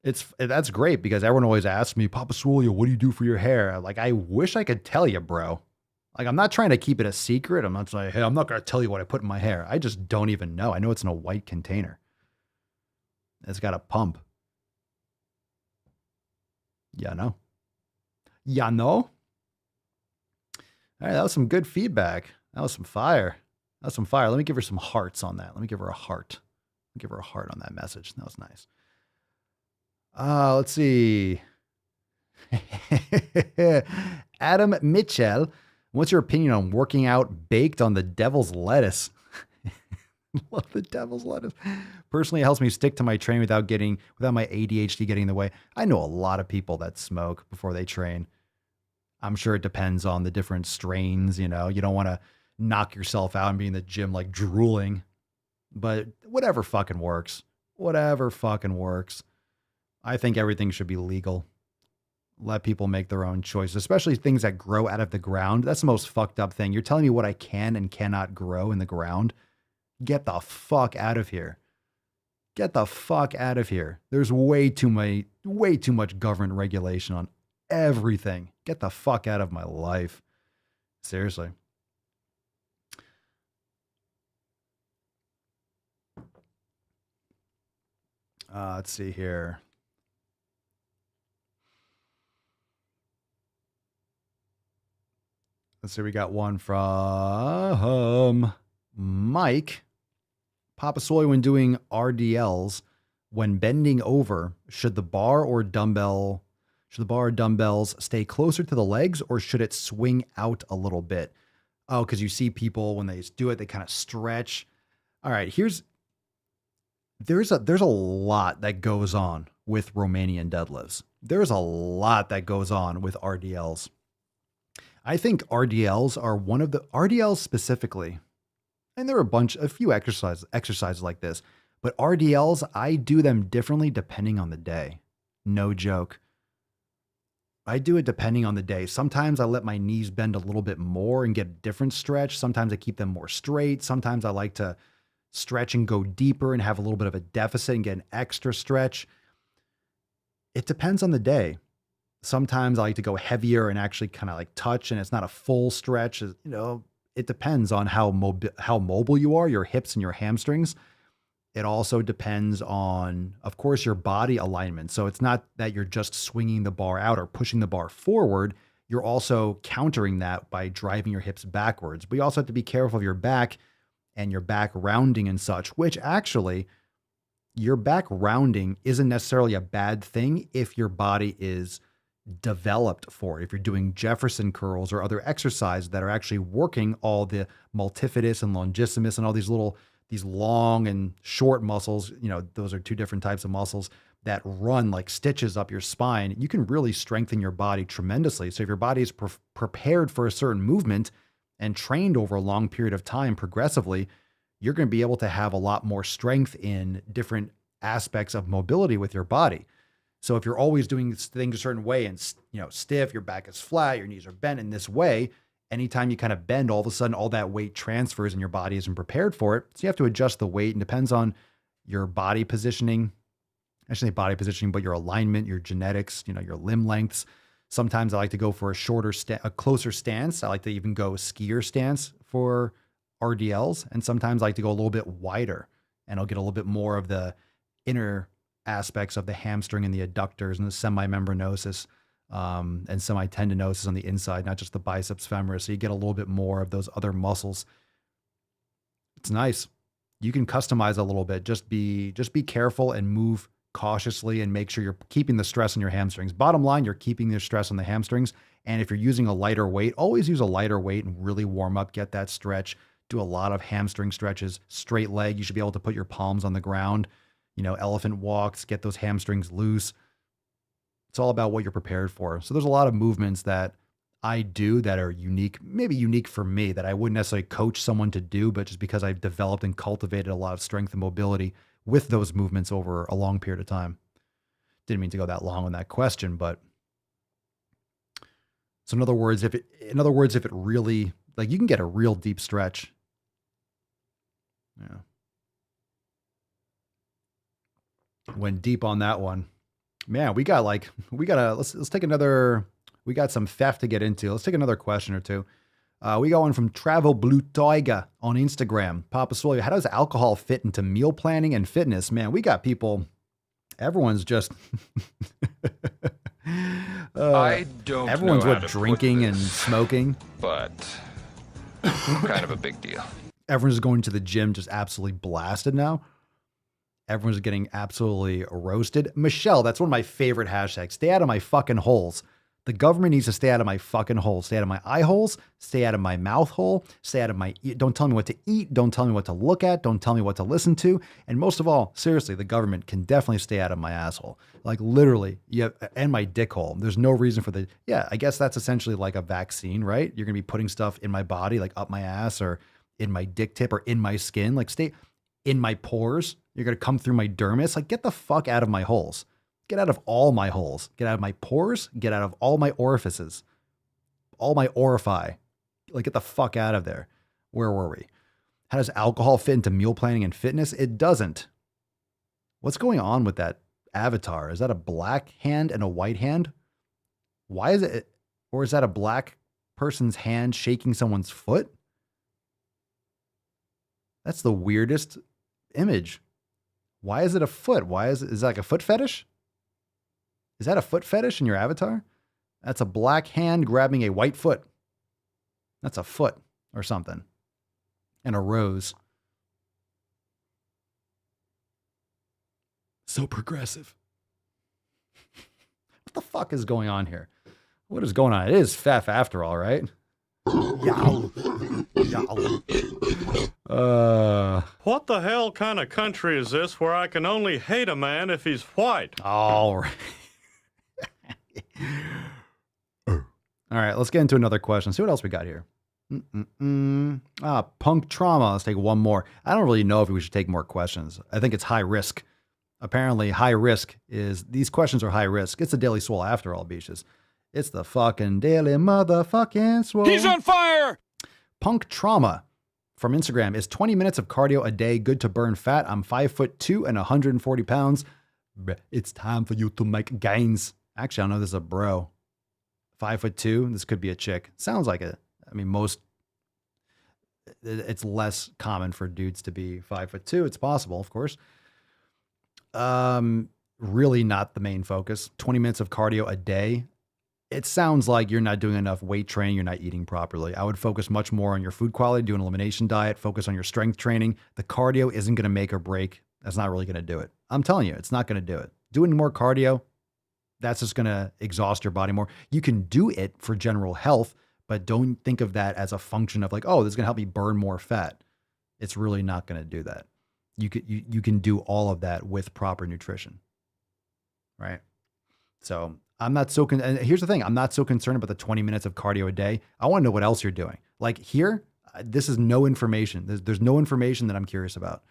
That's great because everyone always asks me, Papa Swole, what do you do for your hair? Like, I wish I could tell you, bro. Like, I'm not trying to keep it a secret. I'm not saying, hey, I'm not going to tell you what I put in my hair. I just don't even know. I know it's in a white container. It's got a pump. Yeah, no. Yeah, no. All right, that was some good feedback. That was some fire. Let me give her some hearts on that. Let me give her a heart. Give her a heart on that message. That was nice. Let's see. Adam Mitchell, what's your opinion on working out baked on the devil's lettuce? Love the devil's lettuce. Personally, it helps me stick to my training without my ADHD getting in the way. I know a lot of people that smoke before they train. I'm sure it depends on the different strains. You don't want to knock yourself out and be in the gym like drooling, but whatever fucking works. I think everything should be legal. Let people make their own choices, especially things that grow out of the ground. That's the most fucked up thing. You're telling me what I can and cannot grow in the ground. Get the fuck out of here. There's way too much government regulation on everything. Get the fuck out of my life. Seriously. Let's see here. Let's see. We got one from Mike. Papa Soy, when doing RDLs, when bending over, should the bar or dumbbells stay closer to the legs or should it swing out a little bit? Oh, because you see people when they do it, they kind of stretch. All right, there's a lot that goes on with Romanian deadlifts. There's a lot that goes on with RDLs. I think RDLs specifically, and there are a few exercises like this, but RDLs, I do them differently depending on the day. No joke. I do it depending on the day. Sometimes I let my knees bend a little bit more and get a different stretch. Sometimes I keep them more straight. Sometimes I like to stretch and go deeper and have a little bit of a deficit and get an extra stretch. It depends on the day. Sometimes I like to go heavier and actually kind of like touch, and it's not a full stretch. It depends on how mobile you are, your hips and your hamstrings. It also depends on, of course, your body alignment. So it's not that you're just swinging the bar out or pushing the bar forward. You're also countering that by driving your hips backwards. But you also have to be careful of your back and your back rounding and such, which actually your back rounding isn't necessarily a bad thing if your body is developed for it. If you're doing Jefferson curls or other exercises that are actually working all the multifidus and longissimus and all these long and short muscles, those are two different types of muscles that run like stitches up your spine. You can really strengthen your body tremendously. So if your body is prepared for a certain movement and trained over a long period of time progressively, you're going to be able to have a lot more strength in different aspects of mobility with your body. So if you're always doing things a certain way and, stiff, your back is flat, your knees are bent in this way, anytime you kind of bend, all of a sudden, all that weight transfers and your body isn't prepared for it. So you have to adjust the weight, and depends on your body positioning. I shouldn't say body positioning, but your alignment, your genetics, your limb lengths. Sometimes I like to go for a closer stance. I like to even go skier stance for RDLs. And sometimes I like to go a little bit wider, and I'll get a little bit more of the inner aspects of the hamstring and the adductors and the semimembranosus and semitendinosus on the inside, not just the biceps femoris. So you get a little bit more of those other muscles. It's nice. You can customize a little bit. Just be careful and move cautiously and make sure you're keeping the stress on your hamstrings. Bottom line, you're keeping the stress on the hamstrings. And if you're using a lighter weight, always use a lighter weight and really warm up, get that stretch. Do a lot of hamstring stretches. Straight leg, you should be able to put your palms on the ground. Elephant walks, get those hamstrings loose. It's all about what you're prepared for. So there's a lot of movements that I do that are unique, maybe unique for me, that I wouldn't necessarily coach someone to do, but just because I've developed and cultivated a lot of strength and mobility with those movements over a long period of time. Didn't mean to go that long on that question, but so in other words, if it really, like, you can get a real deep stretch. Yeah. Went deep on that one. Man, let's take another, we got some theft to get into. Let's take another question or two. We got one from Travel Blue Toiga on Instagram. Papa Swole, how does alcohol fit into meal planning and fitness? Man, we got people, everyone's just, I don't everyone's know how to drinking put and this, smoking. but kind of a big deal. Everyone's going to the gym just absolutely blasted now. Everyone's getting absolutely roasted. Michelle, that's one of my favorite hashtags. Stay out of my fucking holes. The government needs to stay out of my fucking holes. Stay out of my eye holes. Stay out of my mouth hole. Stay out of my, don't tell me what to eat. Don't tell me what to look at. Don't tell me what to listen to. And most of all, seriously, the government can definitely stay out of my asshole. Like literally, and my dick hole. There's no reason for I guess that's essentially like a vaccine, right? You're going to be putting stuff in my body, like up my ass or in my dick tip or in my skin, like stay in my pores. You're going to come through my dermis. Like, get the fuck out of my holes. Get out of all my holes. Get out of my pores. Get out of all my orifices. All my orify. Like, get the fuck out of there. Where were we? How does alcohol fit into meal planning and fitness? It doesn't. What's going on with that avatar? Is that a black hand and a white hand? Why is it? Or is that a black person's hand shaking someone's foot? That's the weirdest image. Why is it a foot? Is that like a foot fetish? Is that a foot fetish in your avatar? That's a black hand grabbing a white foot. That's a foot or something. And a rose. So progressive. What the fuck is going on here? What is going on? It is Fef after all, right? Yow. What the hell kind of country is this where I can only hate a man if he's white? All right. All right, let's get into another question. See what else we got here. Punk trauma. Let's take one more. I don't really know if we should take more questions. I think it's high risk. Apparently, high risk is, these questions are high risk. It's the Daily Swole after all, beaches. It's the fucking Daily motherfucking Swole. He's on fire! Punk trauma from Instagram. Is 20 minutes of cardio a day good to burn fat? I'm 5'2" and 140 pounds. It's time for you to make gains. Actually, I know this is a bro. 5'2". This could be a chick. Sounds like it. I mean, it's less common for dudes to be 5'2". It's possible, of course. Really not the main focus. 20 minutes of cardio a day. It sounds like you're not doing enough weight training. You're not eating properly. I would focus much more on your food quality, do an elimination diet, focus on your strength training. The cardio isn't going to make or break. That's not really going to do it. I'm telling you, it's not going to do it. Doing more cardio, that's just going to exhaust your body more. You can do it for general health, but don't think of that as a function of like, oh, this is going to help me burn more fat. It's really not going to do that. You can do all of that with proper nutrition, right? So I'm not so, and here's the thing. I'm not so concerned about the 20 minutes of cardio a day. I want to know what else you're doing. Like here, this is no information. There's no information that I'm curious about.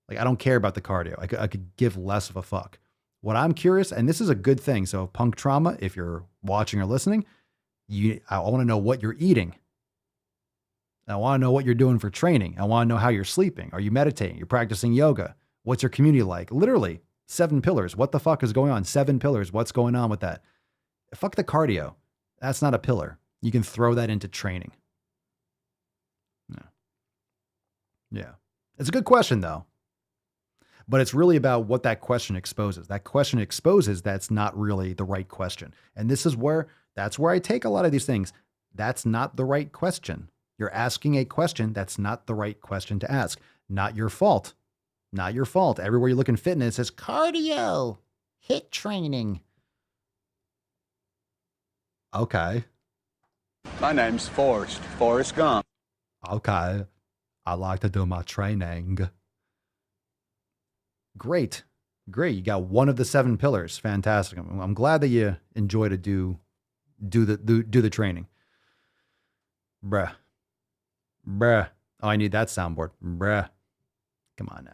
Like, I don't care about the cardio. I could give less of a fuck. What I'm curious, and this is a good thing. So punk trauma, if you're watching or listening, I want to know what you're eating. I want to know what you're doing for training. I want to know how you're sleeping. Are you meditating? You're practicing yoga? What's your community like? Literally 7 pillars. What the fuck is going on? 7 pillars. What's going on with that? Fuck the cardio. That's not a pillar. You can throw that into training. Yeah. It's a good question though. But it's really about what that question exposes. That question exposes that's not really the right question. And that's where I take a lot of these things. That's not the right question. You're asking a question that's not the right question to ask. Not your fault. Not your fault. Everywhere you look in fitness, it's cardio, HIIT training. Okay. My name's Forrest Gump. Okay. I like to do my training. Great. You got one of the 7 pillars. Fantastic. I'm glad that you enjoy to do the training. Bruh. Oh, I need that soundboard. Bruh. Come on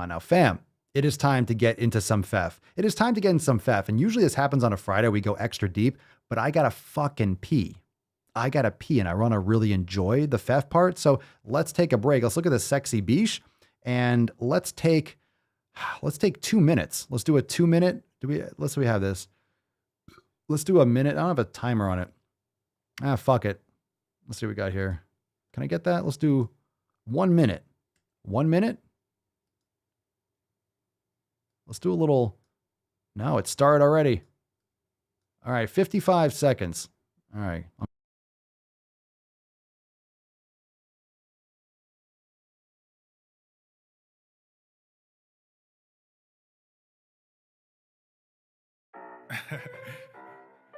now. Fam, it is time to get into some FEF. And usually this happens on a Friday. We go extra deep, but I gotta fucking pee. And I want to really enjoy the FEF part. So let's take a break. Let's look at the sexy beach and let's take 2 minutes. Let's do a 2 minute. Let's see, we have this. Let's do a minute. I don't have a timer on it. Fuck it. Let's see what we got here. Can I get that? Let's do 1 minute. 1 minute. Let's do a little. No, it started already. All right, 55 seconds. All right.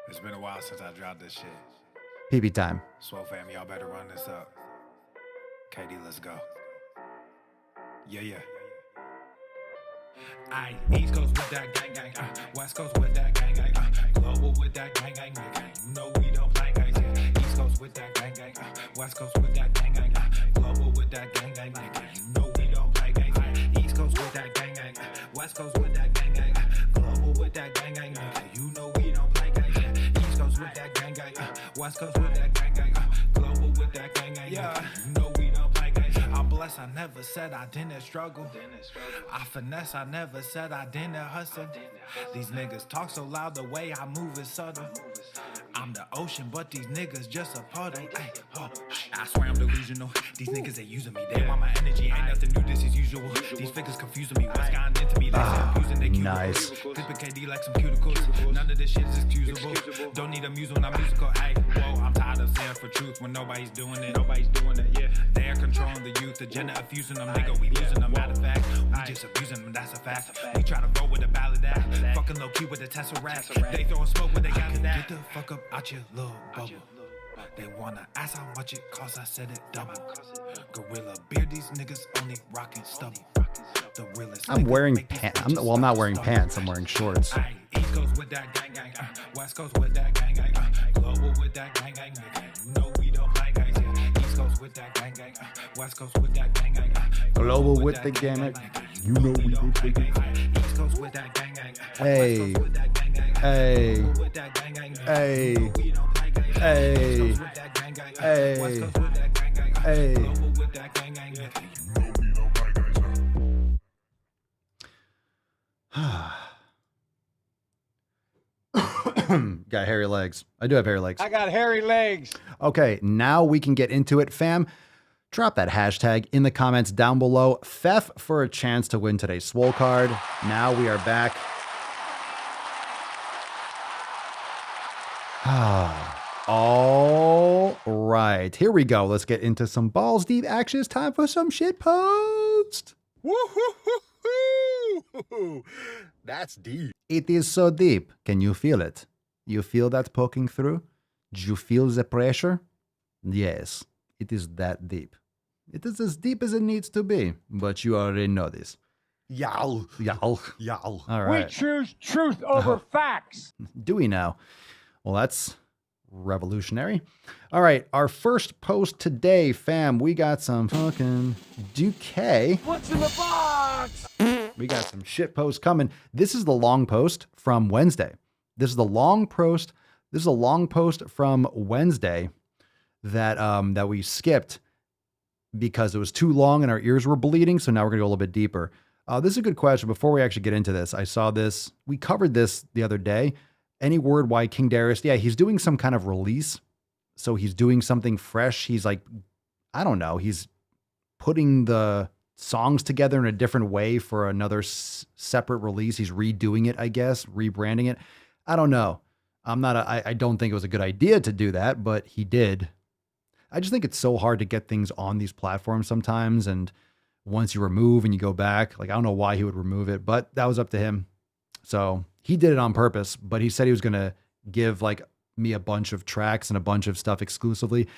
It's been a while since I dropped this shit. PB time. Swole Fam, y'all better run this up. KD, let's go. Yeah. Aye, East Coast with that gang, West Coast with that gang, global with that gang, you know we don't play guys, yeah. East Coast with that gang, West Coast with that gang, global with that gang, you know we don't play guys, yeah. East Coast with that gang, West Coast with that gang, global with that gang, you know we don't play guys, yeah. East Coast with that gang, West Coast with that gang, global with that gang, yeah. You know we don't play guys. I'm blessed, I never said I didn't struggle. I finesse, I never said I didn't hustle. These niggas talk so loud, the way I move is subtle. I'm the ocean, but these niggas just a puddle. Ay, oh, I swear I'm delusional. These niggas ain't using me. They want my energy, ain't nothing new, this is usual. These figures confusing me. What's gotten into me? They say I'm using their cuticles. Nice. Clipping KD like some cuticles. None of this shit is excusable. Don't need a muse when I'm musical. Ay, whoa, I'm tired of saying for truth when nobody's doing it. Yeah, they're controlling the youth. Agenda of fusing them, nigga. We losing them. Matter of fact, we just abusing them. That's a fact. We try to roll with a ballad act. Fucking low key with a Tesseract. They throwing smoke when they got it. Get the fuck up out your little bubble. They wanna ask how much it costs, I said it double. Gorilla beard, these niggas only rocking stubble. The realest. I'm wearing pants. I'm not wearing pants. I'm wearing shorts. East Coast with that gang, West Coast with that gang, global with that gang, you know we don't play guys, yeah. East Coast with that gang, West Coast with that gang, global with the gang, you know we don't play guys. East Coast with that gang, hey, hey, hey, hey, hey, hey. Got hairy legs. I do have hairy legs. I got hairy legs. Okay, now we can get into it, fam. Drop that hashtag in the comments down below. FEF for a chance to win today's Swole card. Now we are back. All right, here we go. Let's get into some balls deep action. It's time for some shit post. Woo-hoo-hoo-hoo. That's deep. It is so deep. Can you feel it? You feel that poking through? Do you feel the pressure? Yes, it is that deep. It is as deep as it needs to be, but you already know this. Yow. Yow. Yow. All right. We choose truth over facts. Do we now? Well, that's revolutionary. All right, our first post today, fam, we got some fucking Duque. What's in the box? We got some shit posts coming. This is the long post from Wednesday. This is a long post from Wednesday that we skipped because it was too long and our ears were bleeding. So now we're gonna go a little bit deeper. This is a good question. Before we actually get into this, I saw this. We covered this the other day. Any word why King Darius? Yeah, he's doing some kind of release. So he's doing something fresh. He's like, I don't know. He's putting the songs together in a different way for another separate release. He's redoing it, I guess, rebranding it. I don't know. I don't think it was a good idea to do that, but he did. I just think it's so hard to get things on these platforms sometimes. And once you remove and you go back, like, I don't know why he would remove it, but that was up to him. So he did it on purpose, but he said he was going to give like me a bunch of tracks and a bunch of stuff exclusively.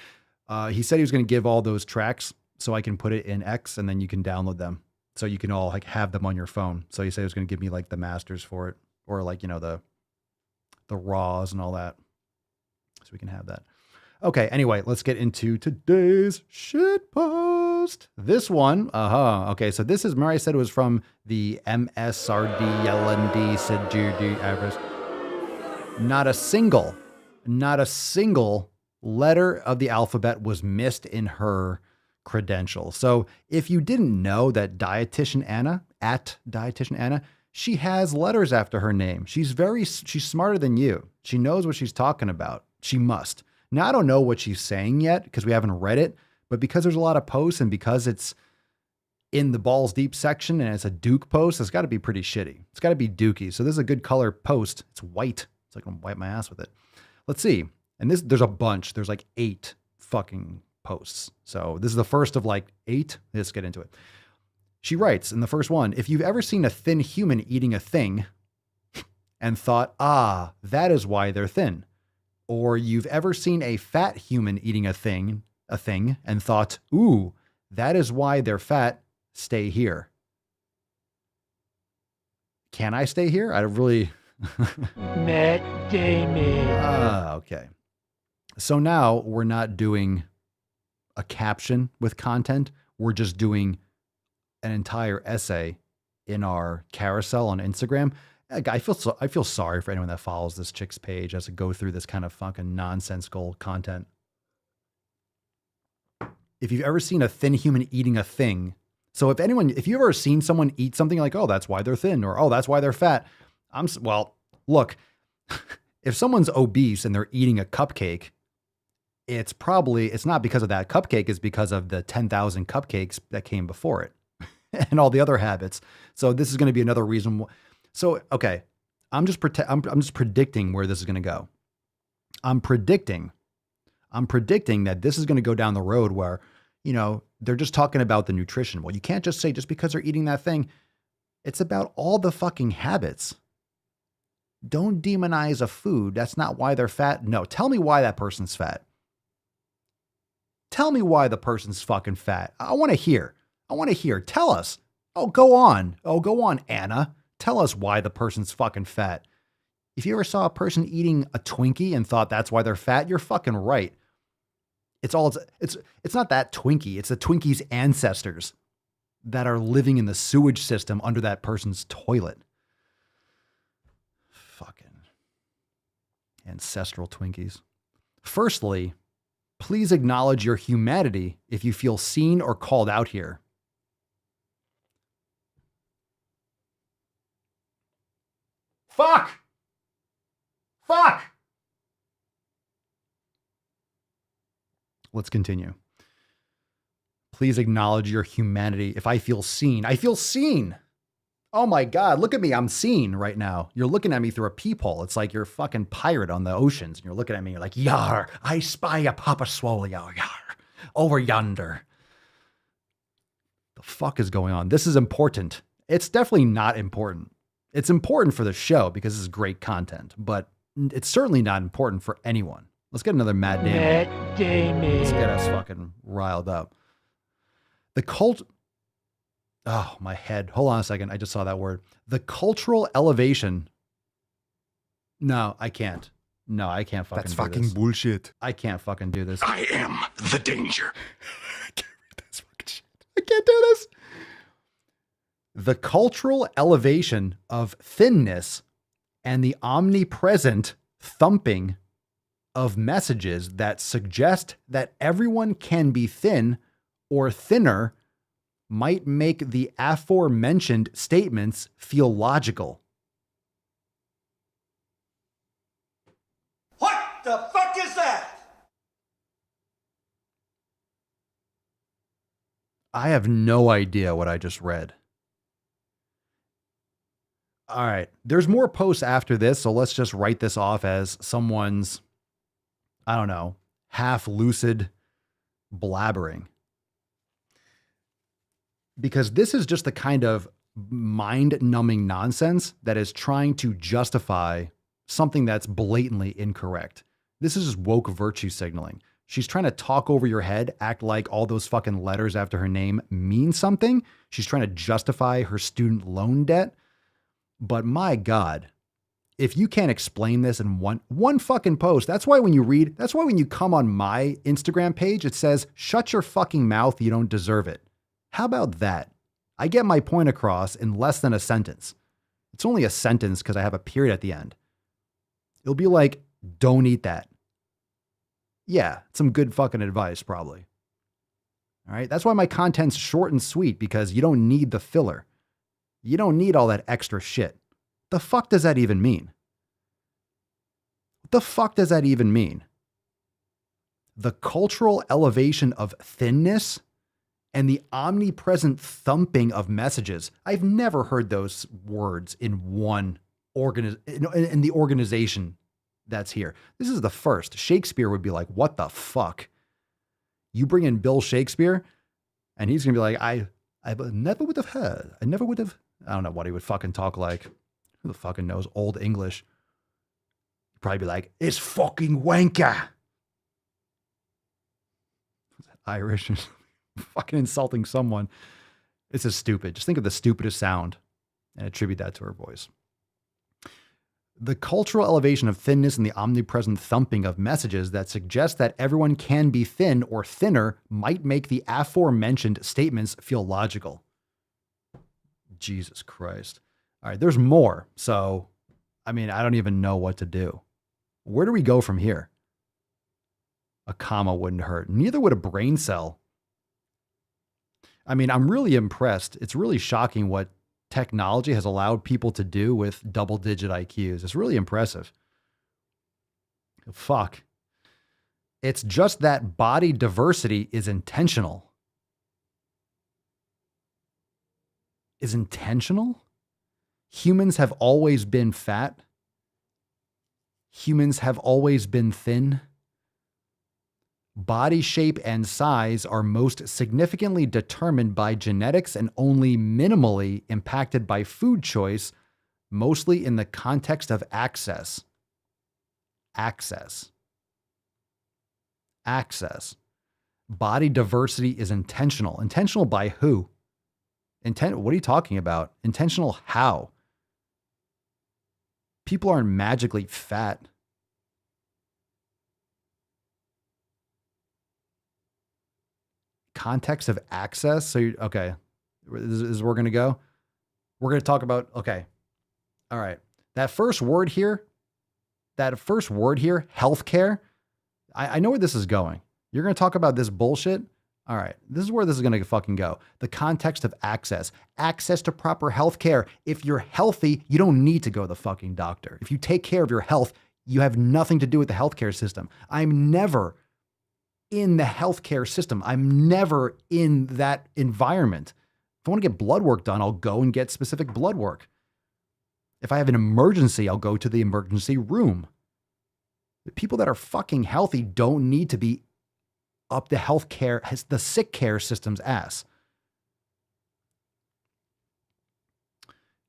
He said he was going to give all those tracks so I can put it in X and then you can download them. So you can all like have them on your phone. So he said he was going to give me like the masters for it, or like, you know, the raws and all that. So we can have that. Okay. Anyway, let's get into today's shit post. This one. Okay. So this is, remember I said it was from the MSRDLND SIDGD address. Not a single letter of the alphabet was missed in her credentials. So if you didn't know that Dietitian Anna, at Dietitian Anna, she has letters after her name. She's smarter than you. She knows what she's talking about. She must. Now, I don't know what she's saying yet because we haven't read it, but because there's a lot of posts and because it's in the balls deep section and it's a Duke post, it's got to be pretty shitty. It's got to be dookie. So this is a good color post. It's white. It's like I'm gonna wipe my ass with it. Let's see. And there's a bunch. There's like 8 fucking posts. So this is the first of like 8. Let's get into it. She writes in the first one, if you've ever seen a thin human eating a thing and thought, that is why they're thin. Or you've ever seen a fat human eating a thing and thought, ooh, that is why they're fat, stay here. Can I stay here? I really... Matt Damon. Okay. So now we're not doing a caption with content. We're just doing an entire essay in our carousel on Instagram. I feel sorry for anyone that follows this chick's page as to go through this kind of fucking nonsensical content. If you've ever seen a thin human eating a thing, so if you've ever seen someone eat something like, oh, that's why they're thin, or oh, that's why they're fat. Well, look, if someone's obese and they're eating a cupcake, it's not because of that cupcake, it's because of the 10,000 cupcakes that came before it and all the other habits. So this is going to be another reason. So, okay, I'm just predicting where this is going to go. I'm predicting that this is going to go down the road where, you know, they're just talking about the nutrition. Well, you can't just say just because they're eating that thing. It's about all the fucking habits. Don't demonize a food. That's not why they're fat. No, tell me why that person's fat. Tell me why the person's fucking fat. I want to hear. Tell us. Oh, go on, Anna. Tell us why the person's fucking fat. If you ever saw a person eating a Twinkie and thought that's why they're fat, you're fucking right. It's not that Twinkie. It's the Twinkie's ancestors that are living in the sewage system under that person's toilet. Fucking ancestral Twinkies. Firstly, please acknowledge your humanity if you feel seen or called out here. Fuck! Let's continue. Please acknowledge your humanity. If I feel seen, I feel seen. Oh my God, look at me. I'm seen right now. You're looking at me through a peephole. It's like you're a fucking pirate on the oceans. And you're looking at me. You're like, yar, I spy a Papa Swole, yar, over yonder. The fuck is going on? This is important. It's definitely not important. It's important for the show because this is great content, but it's certainly not important for anyone. Let's get another Matt Damon. Let's get us fucking riled up. Oh, my head. Hold on a second. I just saw that word. The cultural elevation. No, I can't. No, I can't fucking do this. That's fucking bullshit. I can't fucking do this. I am the danger. I can't read this fucking shit. I can't do this. The cultural elevation of thinness and the omnipresent thumping of messages that suggest that everyone can be thin or thinner might make the aforementioned statements feel logical. What the fuck is that? I have no idea what I just read. All right. There's more posts after this, so let's just write this off as someone's, I don't know, half lucid blabbering. Because this is just the kind of mind-numbing nonsense that is trying to justify something that's blatantly incorrect. This is just woke virtue signaling. She's trying to talk over your head, act like all those fucking letters after her name mean something. She's trying to justify her student loan debt. But my God, if you can't explain this in one fucking post, that's why when you come on my Instagram page, it says, shut your fucking mouth, you don't deserve it. How about that? I get my point across in less than a sentence. It's only a sentence because I have a period at the end. It'll be like, don't eat that. Yeah, some good fucking advice, probably. All right. That's why my content's short and sweet, because you don't need the filler. You don't need all that extra shit. The fuck does that even mean? What the fuck does that even mean? The cultural elevation of thinness and the omnipresent thumping of messages. I've never heard those words in in the organization that's here. This is the first. Shakespeare would be like, what the fuck? You bring in Bill Shakespeare and he's going to be like, I never would have heard. I don't know what he would fucking talk like. Who the fucking knows old English? He'd probably be like, it's fucking wanker. Irish. Fucking insulting someone. It's just stupid. Just think of the stupidest sound and attribute that to her voice. The cultural elevation of thinness and the omnipresent thumping of messages that suggest that everyone can be thin or thinner might make the aforementioned statements feel logical. Jesus Christ. All right, there's more. So, I mean, I don't even know what to do. Where do we go from here? A comma wouldn't hurt. Neither would a brain cell. I mean, I'm really impressed. It's really shocking what technology has allowed people to do with double-digit IQs. It's really impressive. Fuck. It's just that body diversity is intentional. Is intentional? Humans have always been fat. Humans have always been thin. Body shape and size are most significantly determined by genetics and only minimally impacted by food choice, mostly in the context of access. Access. Body diversity is intentional. Intentional by who? What are you talking about? Intentional how? People aren't magically fat. Context of access. So, okay, this is where we're going to go. We're going to talk about, okay. All right. That first word here, healthcare. I know where this is going. You're going to talk about this bullshit. All right. This is where this is going to fucking go. The context of access to proper healthcare. If you're healthy, you don't need to go to the fucking doctor. If you take care of your health, you have nothing to do with the healthcare system. I'm never in the healthcare system. I'm never in that environment. If I want to get blood work done, I'll go and get specific blood work. If I have an emergency, I'll go to the emergency room. The people that are fucking healthy don't need to be up the healthcare, the sick care system's ass.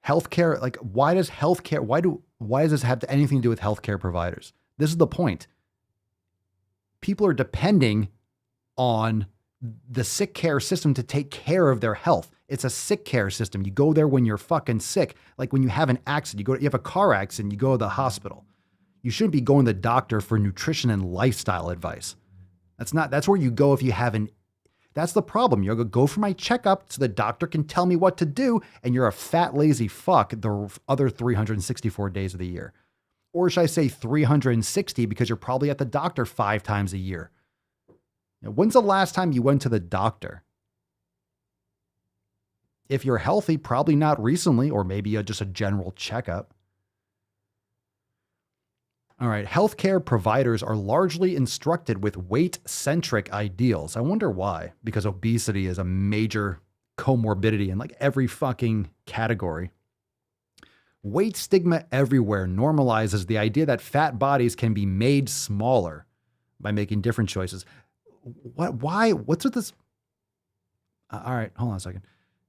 Healthcare, like, why does this have anything to do with healthcare providers? This is the point. People are depending on the sick care system to take care of their health. It's a sick care system. You go there when you're fucking sick. Like when you have an accident, you have a car accident, you go to the hospital. You shouldn't be going to the doctor for nutrition and lifestyle advice. That's where you go if you have that's the problem. You're going to go for my checkup so the doctor can tell me what to do. And you're a fat, lazy fuck the other 364 days of the year. Or should I say 360 because you're probably at the doctor 5 times a year. Now, when's the last time you went to the doctor? If you're healthy, probably not recently, or maybe just a general checkup. All right. Healthcare providers are largely instructed with weight-centric ideals. I wonder why. Because obesity is a major comorbidity in like every fucking category. Weight stigma everywhere normalizes the idea that fat bodies can be made smaller by making different choices. What? Why? What's with this? All right. Hold on a second.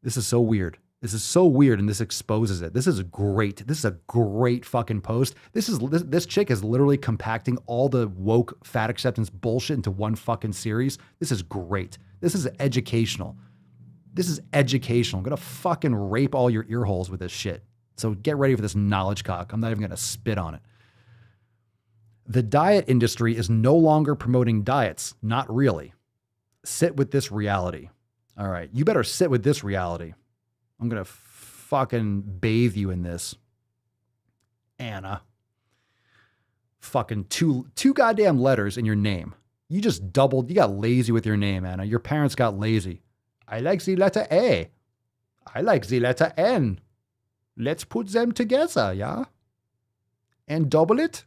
This is so weird. This is so weird, and this exposes it. This is great. This is a great fucking post. This chick is literally compacting all the woke fat acceptance bullshit into one fucking series. This is great. This is educational. This is educational. I'm gonna fucking rape all your ear holes with this shit. So get ready for this knowledge cock. I'm not even gonna spit on it. The diet industry is no longer promoting diets. Not really. Sit with this reality. All right, you better sit with this reality. I'm going to fucking bathe you in this. Anna. Fucking two goddamn letters in your name. You just doubled, you got lazy with your name, Anna. Your parents got lazy. I like the letter A. I like the letter N. Let's put them together, yeah? And double it?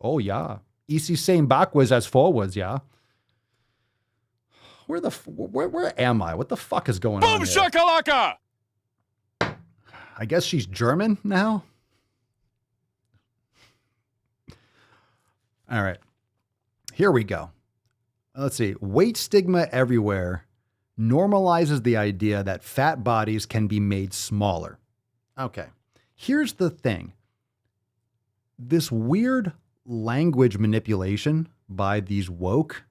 Oh, yeah. Easy same backwards as forwards, yeah? Where am I? What the fuck is going on Boom here? shakalaka! I guess she's German now. All right. Here we go. Let's see. Weight stigma everywhere normalizes the idea that fat bodies can be made smaller. Okay. Here's the thing. This weird language manipulation by these woke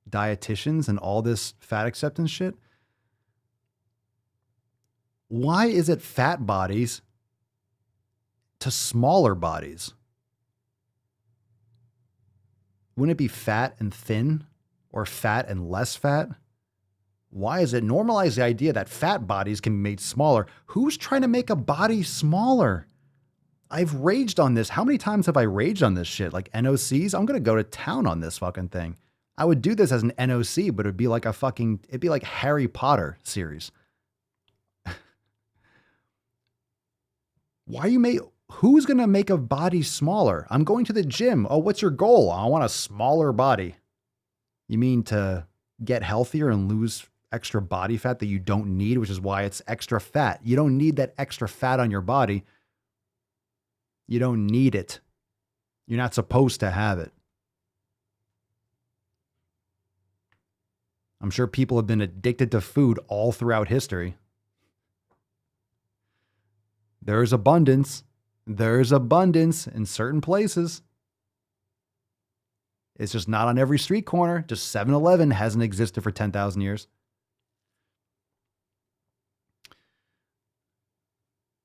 dietitians and all this fat acceptance shit. Why is it fat bodies to smaller bodies? Wouldn't it be fat and thin or fat and less fat? Why is it normalize the idea that fat bodies can be made smaller? Who's trying to make a body smaller? I've raged on this. How many times have I raged on this shit? Like NOCs? I'm going to go to town on this fucking thing. I would do this as an NOC, but it'd be like it'd be like Harry Potter series. Who's going to make a body smaller? I'm going to the gym. Oh, what's your goal? I want a smaller body. You mean to get healthier and lose extra body fat that you don't need, which is why it's extra fat. You don't need that extra fat on your body. You don't need it. You're not supposed to have it. I'm sure people have been addicted to food all throughout history. There's abundance. There's abundance in certain places. It's just not on every street corner. Just 7-Eleven hasn't existed for 10,000 years.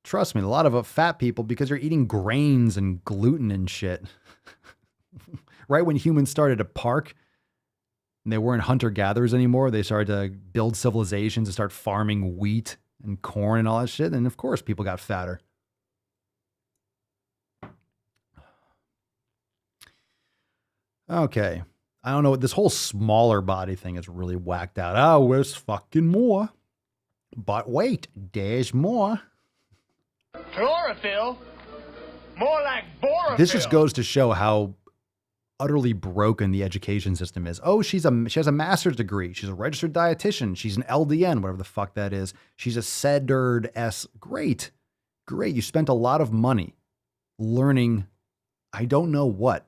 Trust me, a lot of fat people, because you're eating grains and gluten and shit. Right when humans started to park and they weren't hunter-gatherers anymore, they started to build civilizations and start farming wheat and corn and all that shit. And of course, people got fatter. Okay. I don't know. This whole smaller body thing is really whacked out. Oh, where's fucking more? But wait, there's more. Chlorophyll? More like borophyll. This just goes to show how utterly broken the education system is. Oh, she has a master's degree. She's a registered dietitian. She's an LDN, whatever the fuck that is. She's a CEDRD-S. Great. Great. You spent a lot of money learning, I don't know what.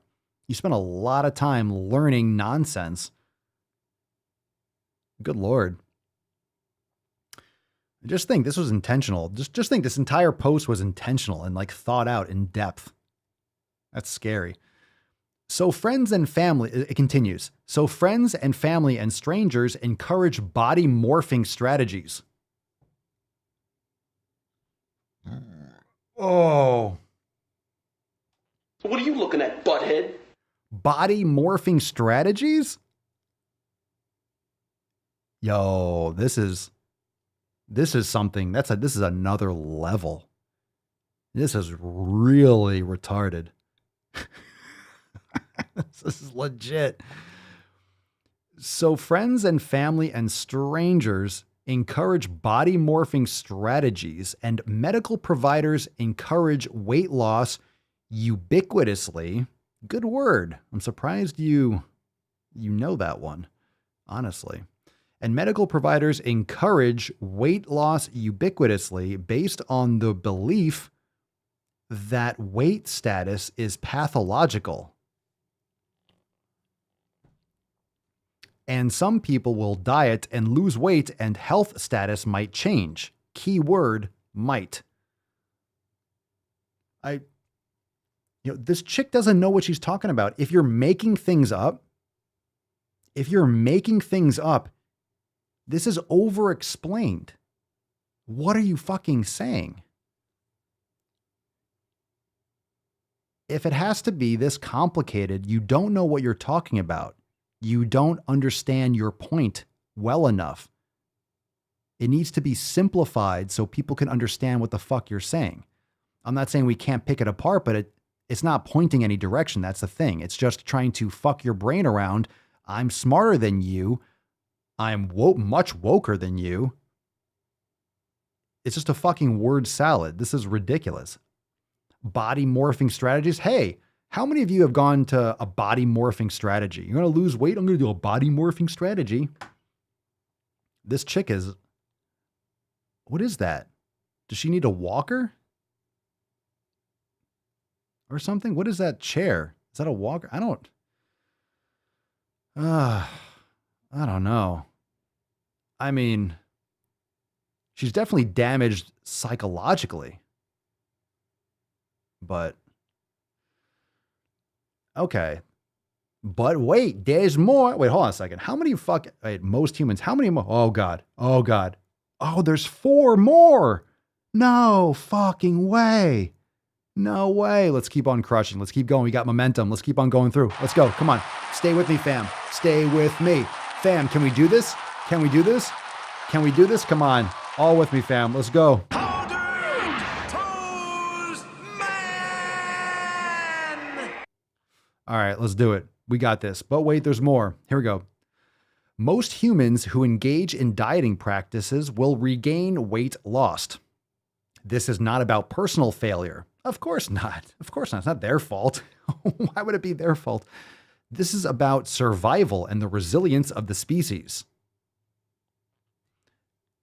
You spent a lot of time learning nonsense. Good Lord. Just think this was intentional. Just think this entire post was intentional and like thought out in depth. That's scary. So friends and family, it continues. So friends and family and strangers encourage body morphing strategies. Oh. What are you looking at, butthead? Body morphing strategies? Yo, this is something this is another level. This is really retarded. This is legit. So friends and family and strangers encourage body morphing strategies, and medical providers encourage weight loss ubiquitously. Good word. I'm surprised you know that one, honestly. And medical providers encourage weight loss ubiquitously based on the belief that weight status is pathological. And some people will diet and lose weight and health status might change. Key word, might. This chick doesn't know what she's talking about. If you're making things up, this is over-explained. What are you fucking saying? If it has to be this complicated, you don't know what you're talking about. You don't understand your point well enough. It needs to be simplified so people can understand what the fuck you're saying. I'm not saying we can't pick it apart, but it's not pointing any direction. That's the thing. It's just trying to fuck your brain around. I'm smarter than you. I'm much woker than you. It's just a fucking word salad. This is ridiculous. Body morphing strategies. Hey, how many of you have gone to a body morphing strategy? You're going to lose weight? I'm going to do a body morphing strategy. This chick is... What is that? Does she need a walker? Or something? What is that chair? Is that a walker? I don't know. I mean, she's definitely damaged psychologically. But, okay. But wait, there's more. Wait, hold on a second. How many most humans, how many more? Oh, God. Oh, God. Oh, there's 4 more. No fucking way. No way. Let's keep on crushing. Let's keep going. We got momentum. Let's keep on going through. Let's go. Come on. Stay with me, fam. Stay with me. Fam, can we do this? Can we do this? Can we do this? Come on. All with me, fam. Let's go. All right, let's do it. We got this. But wait, there's more. Here we go. Most humans who engage in dieting practices will regain weight lost. This is not about personal failure. Of course not. Of course not. It's not their fault. Why would it be their fault? This is about survival and the resilience of the species.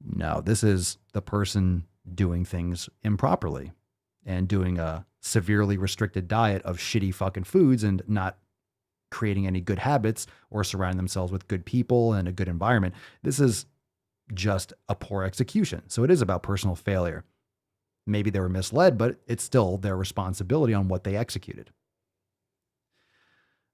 No, this is the person doing things improperly and doing a severely restricted diet of shitty fucking foods and not creating any good habits or surrounding themselves with good people and a good environment. This is just a poor execution. So it is about personal failure. Maybe they were misled, but it's still their responsibility on what they executed.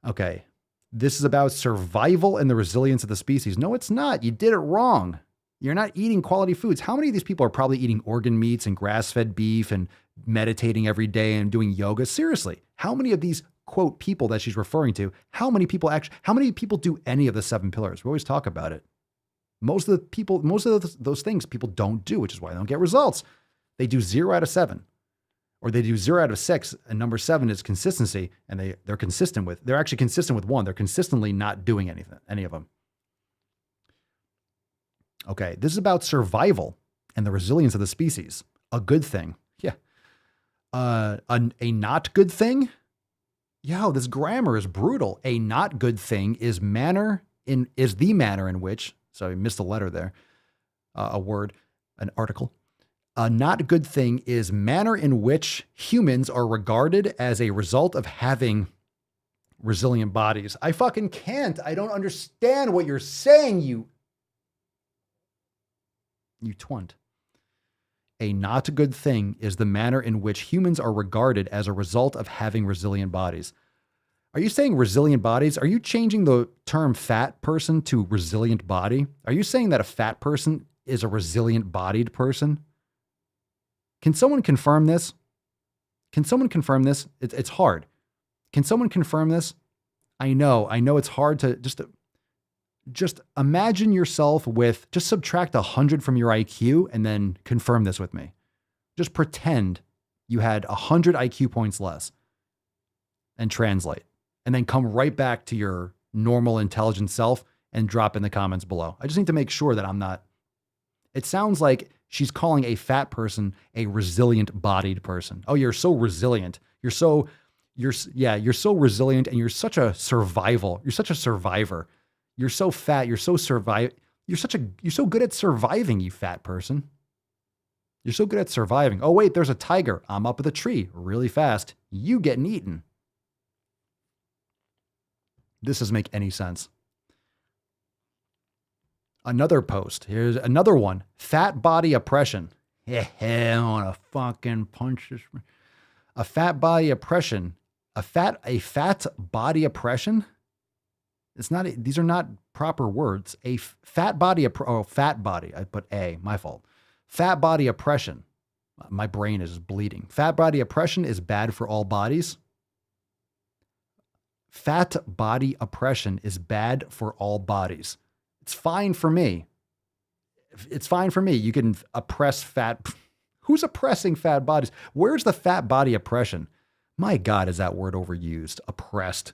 Okay. This is about survival and the resilience of the species. No, it's not. You did it wrong. You're not eating quality foods. How many of these people are probably eating organ meats and grass-fed beef and meditating every day and doing yoga? Seriously, how many of these quote people that she's referring to, how many people do any of the 7 pillars? We always talk about it. Most of those things people don't do, which is why they don't get results. They do 0 out of 7, or they do 0 out of 6. And number 7 is consistency. And they're actually consistent with 1. They're consistently not doing any of them. Okay. This is about survival and the resilience of the species. A good thing. Yeah. A not good thing. Yo, this grammar is brutal. A not good thing is the manner in which, so I missed a letter there, a word, an article. A not good thing is manner in which humans are regarded as a result of having resilient bodies. I fucking can't. I don't understand what you're saying, you twunt. A not good thing is the manner in which humans are regarded as a result of having resilient bodies. Are you saying resilient bodies? Are you changing the term fat person to resilient body? Are you saying that a fat person is a resilient bodied person? Can someone confirm this? It's hard. Can someone confirm this? I know it's hard to just imagine yourself with, just subtract 100 from your IQ and then confirm this with me. Just pretend you had 100 IQ points less and translate, and then come right back to your normal intelligent self and drop in the comments below. I just need to make sure that I'm not, it sounds like she's calling a fat person a resilient bodied person. Oh, you're so resilient. You're so resilient and you're such a survival. You're such a survivor. You're so fat. You're so You're so good at surviving, you fat person. You're so good at surviving. Oh, wait, there's a tiger. I'm up at the tree really fast. You getting eaten. This doesn't make any sense. Another post. Here's another one. Fat body oppression. I want to fucking punch this. A fat body oppression. A fat body oppression? It's not, these are not proper words. A fat body, fat body. I put A, my fault. Fat body oppression. My brain is bleeding. Fat body oppression is bad for all bodies. Fat body oppression is bad for all bodies. It's fine for me. It's fine for me. You can oppress fat. Who's oppressing fat bodies? Where's the fat body oppression? My God, is that word overused? Oppressed.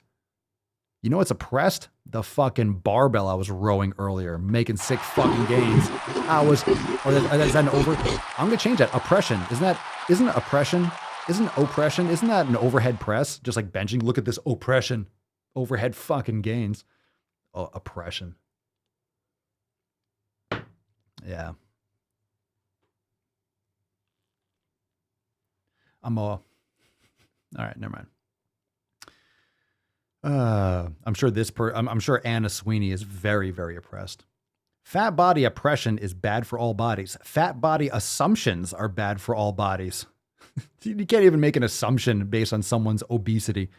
You know what's oppressed? The fucking barbell I was rowing earlier, making sick fucking gains. Is that an over? I'm gonna change that. Oppression. Isn't oppression? Isn't that an overhead press? Just like benching. Look at this oppression. Overhead fucking gains. Oh, oppression. Yeah. All right, never mind. I'm sure Anna Sweeney is very, very oppressed. Fat body oppression is bad for all bodies. Fat body assumptions are bad for all bodies. You can't even make an assumption based on someone's obesity.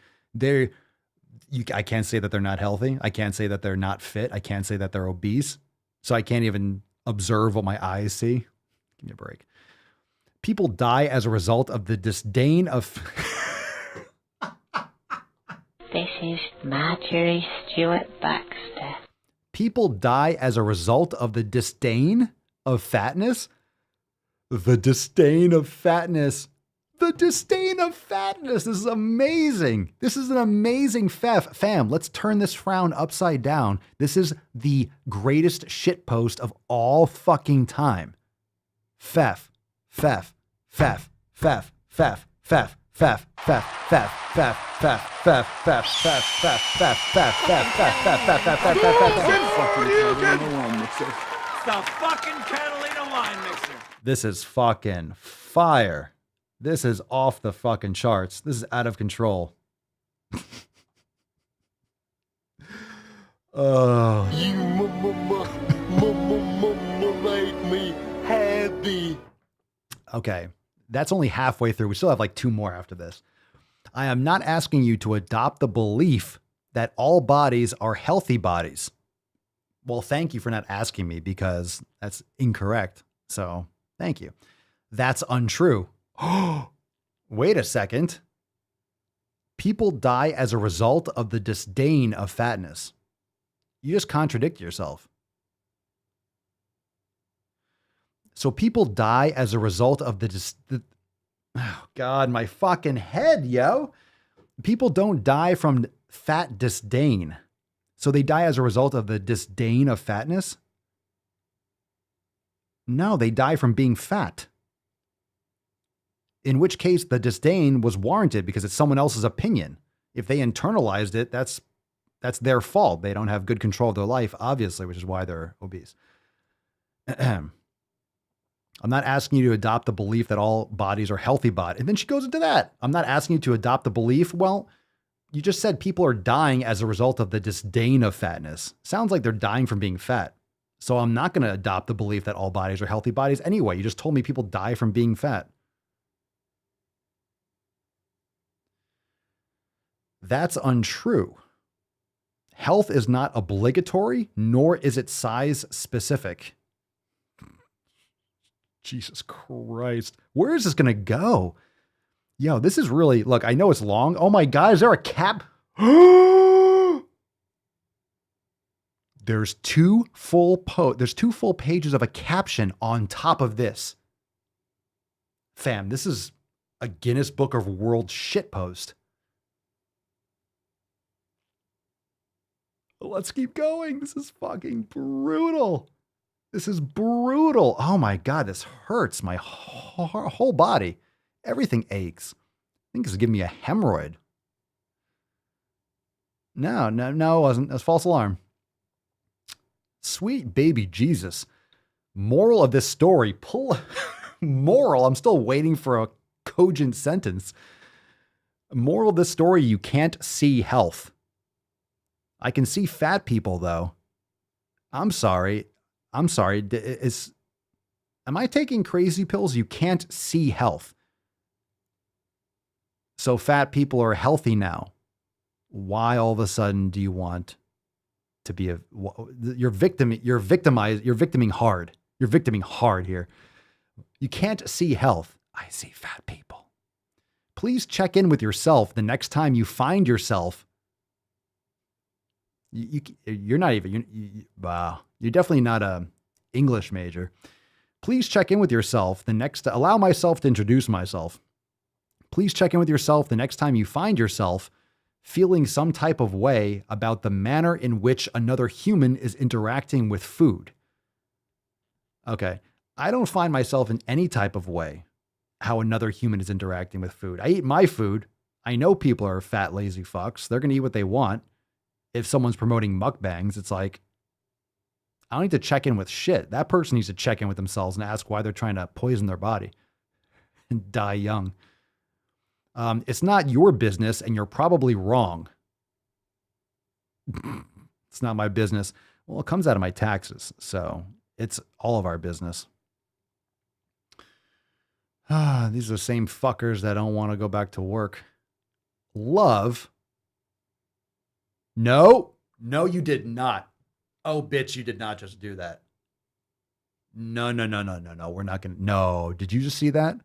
I can't say that they're not healthy. I can't say that they're not fit. I can't say that they're obese. So I can't even observe what my eyes see. Give me a break. People die as a result of the disdain of... This is Marjorie Stewart Baxter. People die as a result of the disdain of fatness? The disdain of fatness. The disdain of fatness. This is amazing. This is an amazing fam. Let's turn this frown upside down. This is the greatest shit post of all fucking time. Fef. This is fucking fire. This is off the fucking charts. This is out of control. You make me happy. Okay, that's only halfway through. We still have like 2 more after this. I am not asking you to adopt the belief that all bodies are healthy bodies. Well, thank you for not asking me because that's incorrect. So thank you. That's untrue. Wait a second. People die as a result of the disdain of fatness. You just contradict yourself. So people die as a result of oh God, my fucking head, yo. People don't die from fat disdain. So they die as a result of the disdain of fatness? No, they die from being fat. In which case the disdain was warranted because it's someone else's opinion. If they internalized it, that's their fault. They don't have good control of their life, obviously, which is why they're obese. I'm not asking you to adopt the belief that all bodies are healthy bodies. And then she goes into that. I'm not asking you to adopt the belief. Well, you just said people are dying as a result of the disdain of fatness. Sounds like they're dying from being fat. So I'm not going to adopt the belief that all bodies are healthy bodies anyway. You just told me people die from being fat. That's untrue. Health is not obligatory, nor is it size specific. Jesus Christ. Where is this going to go? Yo, this is really, look, I know it's long. Oh my God, is there a cap? There's two full pages of a caption on top of this. Fam, this is a Guinness Book of World shitpost. Let's keep going. This is fucking brutal. This is brutal. Oh my God, this hurts my whole body. Everything aches. I think this is giving me a hemorrhoid. No, it wasn't. It was false alarm. Sweet baby Jesus. Moral of this story, moral, I'm still waiting for a cogent sentence. Moral of this story, you can't see health. I can see fat people though. I'm sorry. Am I taking crazy pills? You can't see health. So fat people are healthy now. Why all of a sudden do you want to be you're victiming hard. You're victiming hard here. You can't see health. I see fat people. Please check in with yourself the next time you find yourself. You're not even, wow. You're definitely not a English major. Please check in with yourself allow myself to introduce myself. Please check in with yourself the next time you find yourself feeling some type of way about the manner in which another human is interacting with food. Okay. I don't find myself in any type of way how another human is interacting with food. I eat my food. I know people are fat, lazy fucks. They're going to eat what they want. If someone's promoting mukbangs, it's like, I don't need to check in with shit. That person needs to check in with themselves and ask why they're trying to poison their body and die young. It's not your business and you're probably wrong. It's not my business. Well, it comes out of my taxes, so it's all of our business. These are the same fuckers that don't want to go back to work. Love. No, you did not. Oh, bitch, you did not just do that. No. We're not going to. No. Did you just see that?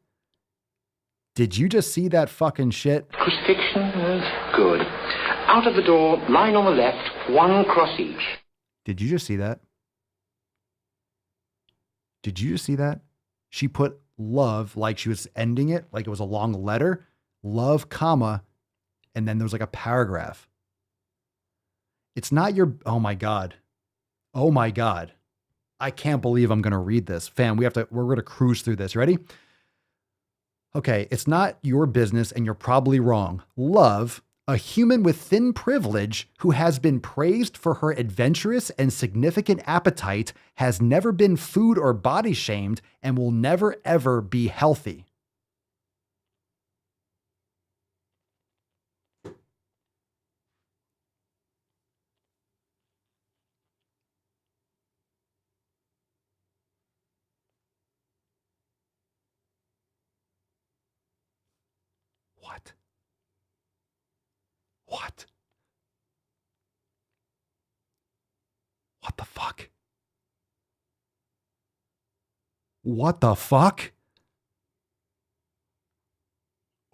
Did you just see that fucking shit? Crucifixion is good. Out of the door, line on the left, one cross each. Did you just see that? Did you just see that? She put love like she was ending it, like it was a long letter, love, comma, and then there was like a paragraph. It's not your, oh my God. Oh my God. I can't believe I'm going to read this. Fam, we're going to cruise through this. Ready? Okay. It's not your business and you're probably wrong. Love, a human with thin privilege who has been praised for her adventurous and significant appetite, has never been food or body shamed, and will never ever be healthy. What? What? What the fuck? What the fuck?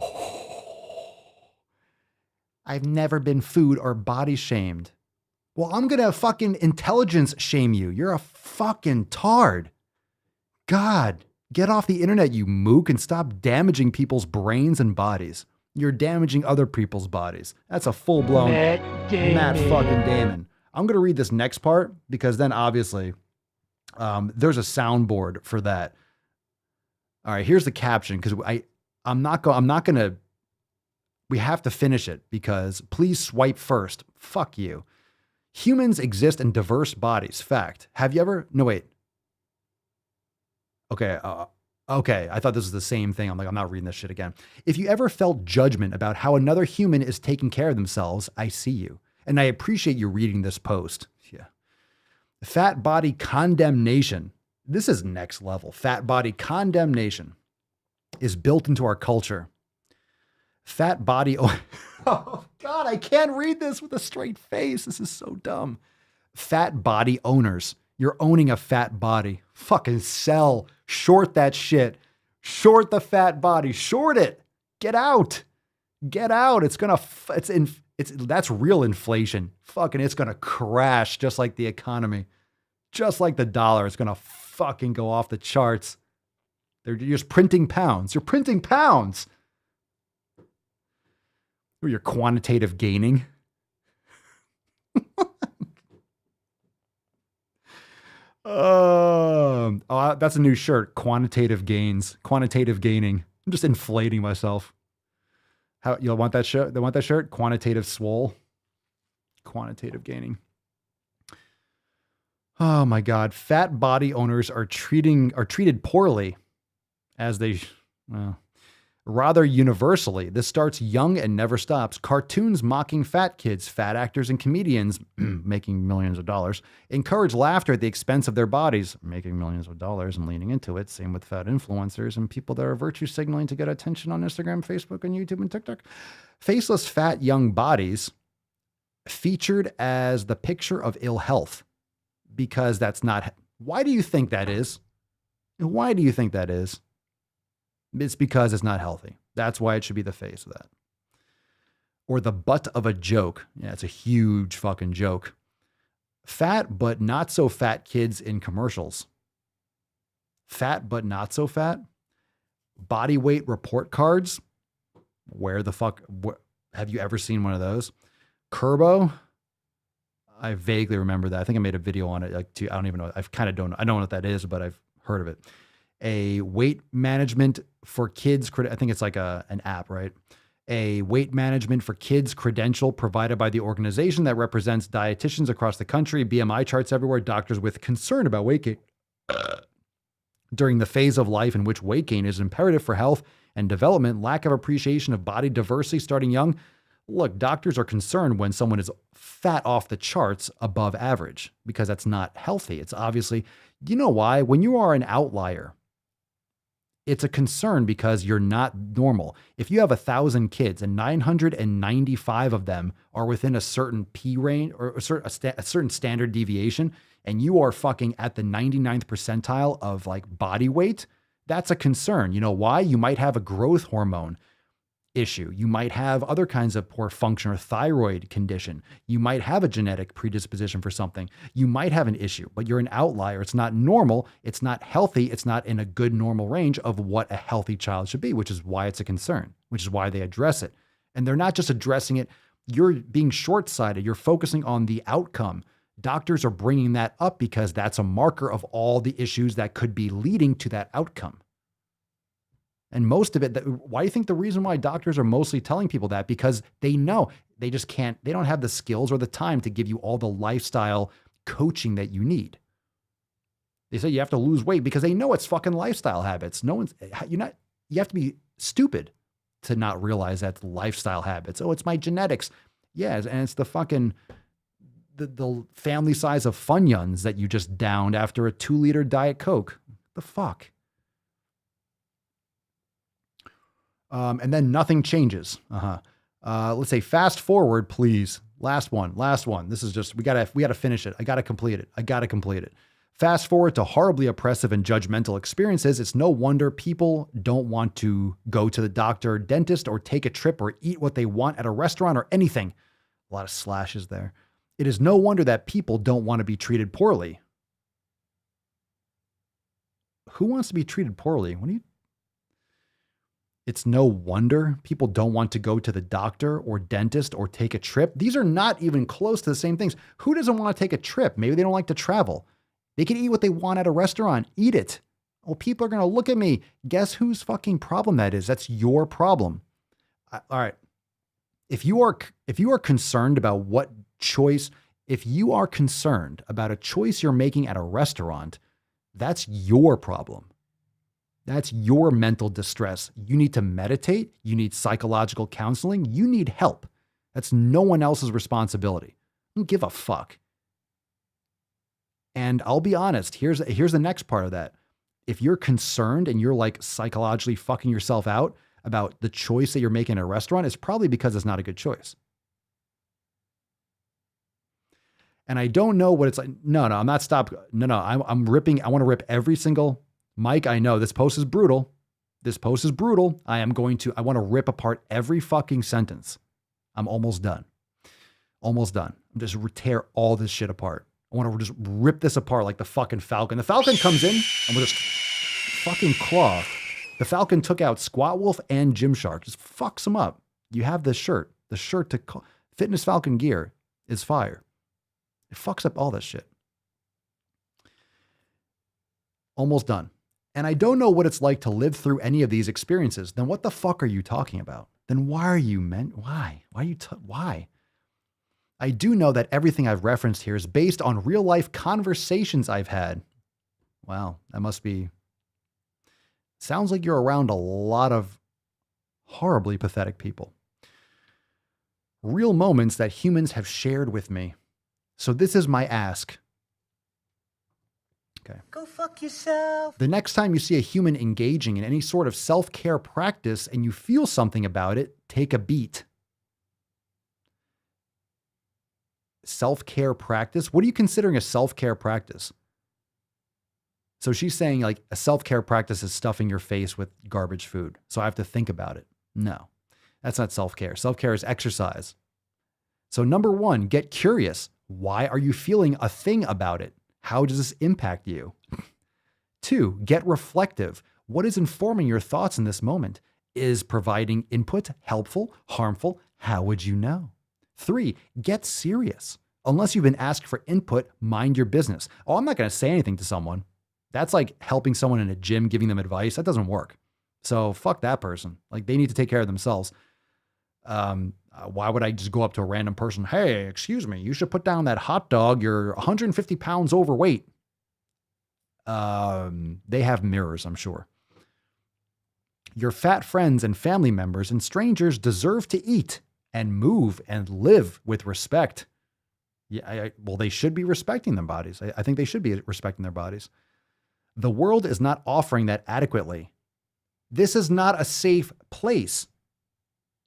Oh. I've never been food or body shamed. Well, I'm going to fucking intelligence shame you. You're a fucking tard. God, get off the internet, you mook, and stop damaging people's brains and bodies. You're damaging other people's bodies. That's a full-blown Matt fucking Damon. I'm going to read this next part because then obviously there's a soundboard for that. All right, here's the caption because I'm not going to, we have to finish it because please swipe first. Fuck you. Humans exist in diverse bodies. Fact. Have you ever, no, wait. Okay. Okay. I thought this was the same thing. I'm not reading this shit again. If you ever felt judgment about how another human is taking care of themselves, I see you. And I appreciate you reading this post. Yeah. Fat body condemnation. This is next level. Fat body condemnation is built into our culture. Fat body. Oh God, I can't read this with a straight face. This is so dumb. Fat body owners. You're owning a fat body. Fucking sell. Short that shit. Short the fat body. Short it. Get out. Get out. That's real inflation. Fucking, it's going to crash just like the economy. Just like the dollar. It's going to fucking go off the charts. They're just printing pounds. You're printing pounds. Or you're quantitative gaining. That's a new shirt. Quantitative gains. Quantitative gaining. I'm just inflating myself. How you'll want that shirt? They want that shirt? Quantitative swole. Quantitative gaining. Oh my God. Fat body owners are treated poorly as they, well, rather universally. This starts young and never stops. Cartoons mocking fat kids, fat actors and comedians making millions of dollars, encourage laughter at the expense of their bodies, making millions of dollars and leaning into it. Same with fat influencers and people that are virtue signaling to get attention on Instagram, Facebook, and YouTube and TikTok. Faceless fat young bodies featured as the picture of ill health because that's not. Why do you think that is? Why do you think that is? It's because it's not healthy. That's why it should be the face of that. Or the butt of a joke. Yeah, it's a huge fucking joke. Fat but not so fat kids in commercials. Fat but not so fat. Body weight report cards. Where the fuck? Have you ever seen one of those? Curbo. I vaguely remember that. I think I made a video on it. I don't even know. I kind of don't know. I don't know what that is, but I've heard of it. A weight management for kids. I think it's like an app, right? A weight management for kids credential provided by the organization that represents dietitians across the country, BMI charts everywhere, doctors with concern about weight gain. During the phase of life in which weight gain is imperative for health and development, lack of appreciation of body diversity starting young. Look, doctors are concerned when someone is fat off the charts above average because that's not healthy. It's obviously, you know why? When you are an outlier, it's a concern because you're not normal. If you have 1,000 kids and 995 of them are within a certain P range or a certain standard deviation, and you are fucking at the 99th percentile of like body weight, that's a concern. You know why? You might have a growth hormone issue. You might have other kinds of poor function or thyroid condition. You might have a genetic predisposition for something. You might have an issue, but you're an outlier. It's not normal. It's not healthy. It's not in a good normal range of what a healthy child should be, which is why it's a concern, which is why they address it. And they're not just addressing it. You're being short-sighted. You're focusing on the outcome. Doctors are bringing that up because that's a marker of all the issues that could be leading to that outcome. And most of it, why do you think the reason why doctors are mostly telling people that? Because they know they just can't, they don't have the skills or the time to give you all the lifestyle coaching that you need. They say you have to lose weight because they know it's fucking lifestyle habits. You have to be stupid to not realize that's lifestyle habits. Oh, it's my genetics. Yeah. And it's the fucking, the family size of Funyuns that you just downed after a 2-liter Diet Coke. The fuck? And then nothing changes. Let's say fast forward, please. Last one. This is just, we gotta finish it. I gotta complete it. Fast forward to horribly oppressive and judgmental experiences. It's no wonder people don't want to go to the doctor, dentist, or take a trip or eat what they want at a restaurant or anything. A lot of slashes there. It is no wonder that people don't want to be treated poorly. Who wants to be treated poorly? It's no wonder people don't want to go to the doctor or dentist or take a trip. These are not even close to the same things. Who doesn't want to take a trip? Maybe they don't like to travel. They can eat what they want at a restaurant. Eat it. Oh, people are going to look at me. Guess whose fucking problem that is? That's your problem. All right. If you are concerned about what choice, if you are concerned about a choice you're making at a restaurant, that's your problem. That's your mental distress. You need to meditate. You need psychological counseling. You need help. That's no one else's responsibility. I don't give a fuck. And I'll be honest, here's the next part of that. If you're concerned and you're like psychologically fucking yourself out about the choice that you're making at a restaurant, it's probably because it's not a good choice. And I don't know what it's like. No, I'm not stopped. No, I'm ripping. I want to rip every single Mike, I know this post is brutal. I want to rip apart every fucking sentence. I'm almost done. I'm just tear all this shit apart. I want to just rip this apart like the fucking Falcon. The Falcon comes in and we'll just fucking claw. The Falcon took out Squat Wolf and Gymshark. Just fucks them up. You have this shirt. The shirt to Fitness Falcon gear is fire. It fucks up all this shit. Almost done. And I don't know what it's like to live through any of these experiences. Then what the fuck are you talking about? Then why are you why? Why? I do know that everything I've referenced here is based on real life conversations I've had. Wow, that must be... Sounds like you're around a lot of horribly pathetic people. Real moments that humans have shared with me. So this is my ask. Okay. Go fuck yourself. The next time you see a human engaging in any sort of self-care practice and you feel something about it, take a beat. Self-care practice? What are you considering a self-care practice? So she's saying like a self-care practice is stuffing your face with garbage food. So I have to think about it. No, that's not self-care. Self-care is exercise. So number one, get curious. Why are you feeling a thing about it? How does this impact you? 2, get reflective. What is informing your thoughts in this moment? Is providing input helpful, harmful? How would you know? 3, get serious. Unless you've been asked for input, mind your business. Oh, I'm not going to say anything to someone. That's like helping someone in a gym, giving them advice. That doesn't work. So fuck that person. Like they need to take care of themselves. Why would I just go up to a random person? Hey, excuse me, you should put down that hot dog. You're 150 pounds overweight. They have mirrors, I'm sure. Your fat friends and family members and strangers deserve to eat and move and live with respect. Yeah, well, they should be respecting their bodies. I think they should be respecting their bodies. The world is not offering that adequately. This is not a safe place.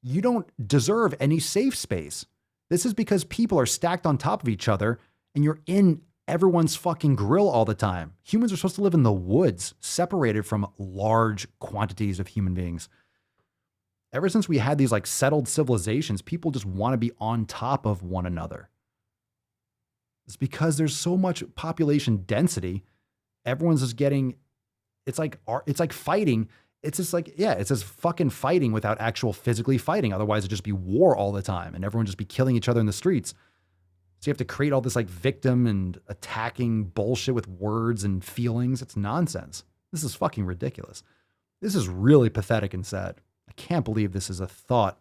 You don't deserve any safe space. This is because people are stacked on top of each other and you're in everyone's fucking grill all the time. Humans are supposed to live in the woods, separated from large quantities of human beings. Ever since we had these like settled civilizations, people just want to be on top of one another. It's because there's so much population density. Everyone's just getting, it's like fighting. It's just like, yeah, it's just fucking fighting without actual physically fighting. Otherwise it'd just be war all the time and everyone just be killing each other in the streets. So you have to create all this like victim and attacking bullshit with words and feelings. It's nonsense. This is fucking ridiculous. This is really pathetic and sad. I can't believe this is a thought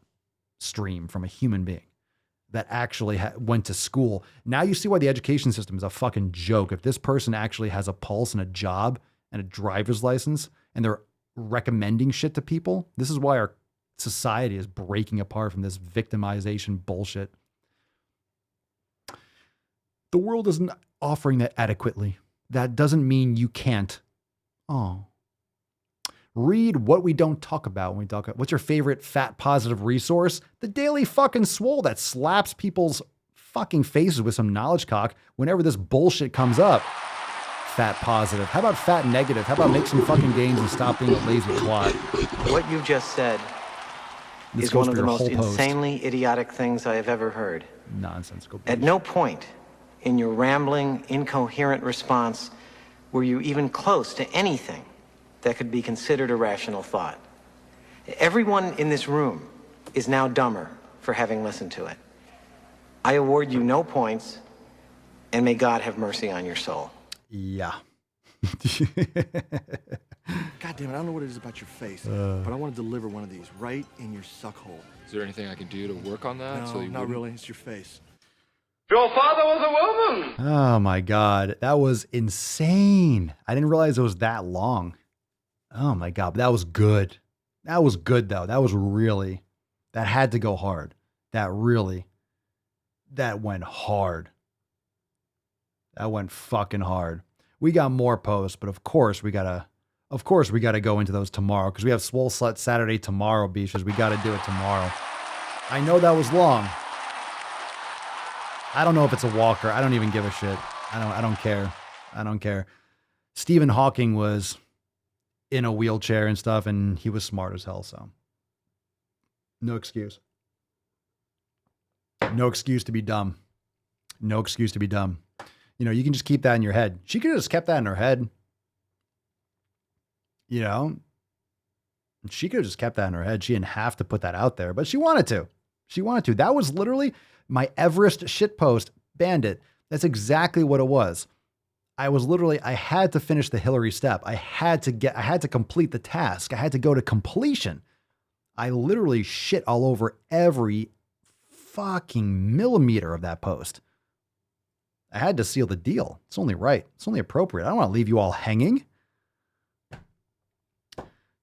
stream from a human being that actually went to school. Now you see why the education system is a fucking joke. If this person actually has a pulse and a job and a driver's license and they're recommending shit to people, this is why our society is breaking apart from this victimization bullshit. The world isn't offering that adequately. That doesn't mean you can't. Oh. Read What We Don't Talk About when we talk about. What's your favorite fat positive resource? The Daily fucking Swole that slaps people's fucking faces with some knowledge cock whenever this bullshit comes up. Fat positive. How about fat negative? How about make some fucking gains and stop being a lazy twat? What you've just said is one of the most insanely idiotic things I have ever heard. Nonsensical. At no point in your rambling, incoherent response were you even close to anything that could be considered a rational thought. Everyone in this room is now dumber for having listened to it. I award you no points, and may God have mercy on your soul. Yeah. God damn it, I don't know what it is about your face, but I want to deliver one of these right in your suck hole. Is there anything I can do to work on that? No, not really. It's your face. Your father was a woman! Oh my God. That was insane. I didn't realize it was that long. Oh my God. That was good. That was good though. That was really, that had to go hard. That went hard. That went fucking hard. We got more posts, but of course we gotta go into those tomorrow because we have Swole Slut Saturday tomorrow, beaches. We gotta do it tomorrow. I know that was long. I don't know if it's a walker. I don't even give a shit. I don't care. I don't care. Stephen Hawking was in a wheelchair and stuff, and he was smart as hell, so no excuse. No excuse to be dumb. No excuse to be dumb. You know, you can just keep that in your head. She could have just kept that in her head. You know, she could have just kept that in her head. She didn't have to put that out there, but she wanted to. She wanted to. That was literally my Everest shitpost bandit. That's exactly what it was. I had to finish the Hillary step. I had to complete the task. I had to go to completion. I literally shit all over every fucking millimeter of that post. I had to seal the deal. It's only right. It's only appropriate. I don't want to leave you all hanging.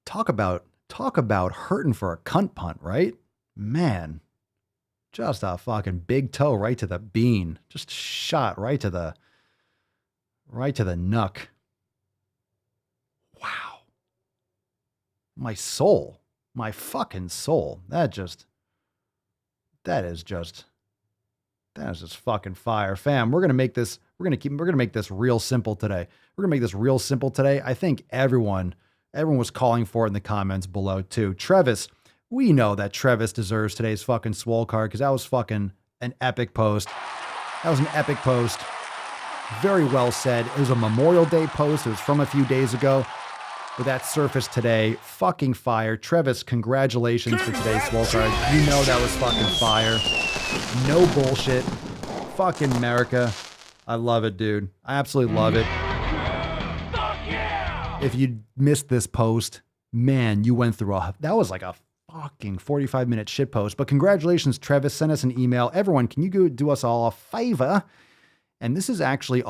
Talk about hurting for a cunt punt, right? Man, just a fucking big toe right to the bean. Just shot right to the nuck. Wow. My soul, my fucking soul. That is just fucking fire. Fam, we're going to make this real simple today. I think everyone was calling for it in the comments below too. Trevis, we know that Trevis deserves today's fucking swole card because that was fucking an epic post. Very well said. It was a Memorial Day post. It was from a few days ago, but that surfaced today. Fucking fire. Trevis, congratulations for today's swole card. You know that was fucking fire. No bullshit. Fucking America. I love it, dude. I absolutely love it. If you missed this post, man, you went through that was like a fucking 45-minute shit post. But congratulations, Trevis. Send us an email. Everyone, can you go do us all a favor? And this is actually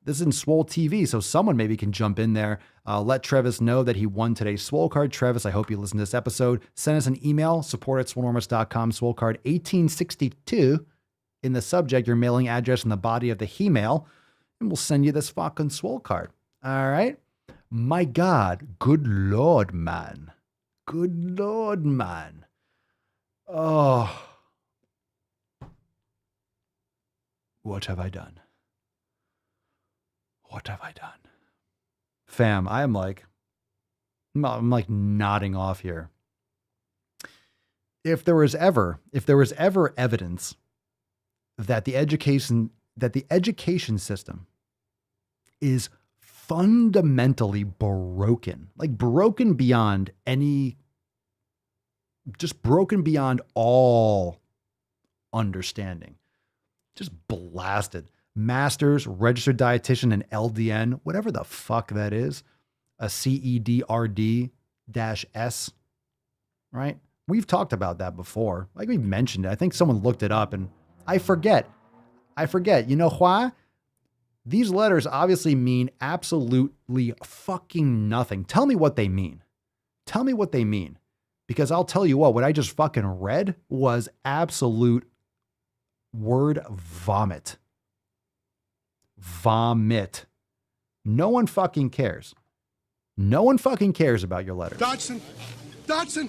this is in Swole TV, so someone maybe can jump in there. Let Trevis know that he won today's Swole card. Trevis, I hope you listen to this episode. Send us an email, support@swolenormous.com, Swole card 1862. In the subject, your mailing address and the body of the he-mail, and we'll send you this fucking Swole card. All right? My God, good Lord, man. Good Lord, man. Oh. What have I done? What have I done? Fam, I'm like nodding off here. If there was ever evidence that the education system is fundamentally broken, like broken beyond all understanding, just blasted. Masters, registered dietitian, and LDN, whatever the fuck that is, a CEDRD-S, right? We've talked about that before. Like we've mentioned it. I think someone looked it up and I forget. You know why? These letters obviously mean absolutely fucking nothing. Tell me what they mean. Because I'll tell you what I just fucking read was absolute word vomit. No one fucking cares. No one fucking cares about your letters. Dodson,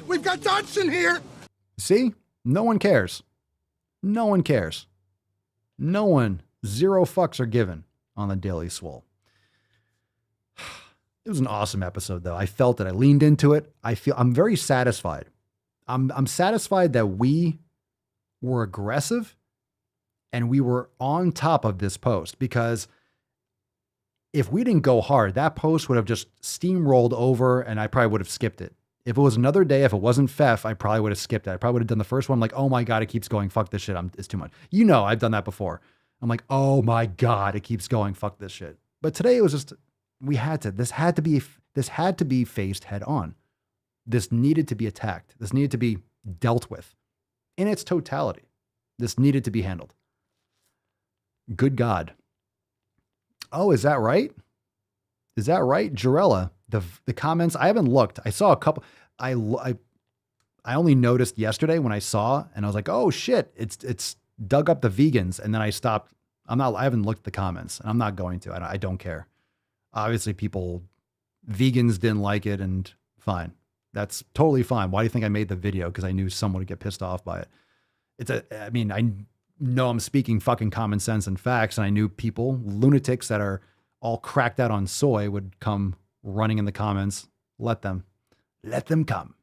we've got Dodson here. See? No one cares. Zero fucks are given on the Daily Swole. It was an awesome episode though. I felt it. I leaned into it. I'm very satisfied. I'm satisfied that we were aggressive and we were on top of this post, because if we didn't go hard, that post would have just steamrolled over and I probably would have skipped it. If it was another day, if it wasn't Fef, I probably would have skipped it. I probably would have done the first one like, oh my God, it keeps going. Fuck this shit. It's too much. You know, I've done that before. I'm like, oh my God, it keeps going. Fuck this shit. But today it was just, this had to be faced head on. This needed to be attacked. This needed to be dealt with in its totality. This needed to be handled. Good God. Oh, is that right? Jarella, the comments, I haven't looked. I saw a couple. I only noticed yesterday when I saw, and I was like, oh shit, it's dug up the vegans. And then I stopped. I haven't looked at the comments, and I'm not going to. I don't care. Obviously vegans didn't like it, and fine. That's totally fine. Why do you think I made the video? Because I knew someone would get pissed off by it. I know I'm speaking fucking common sense and facts, and I knew lunatics that are all cracked out on soy would come running in the comments. Let them come.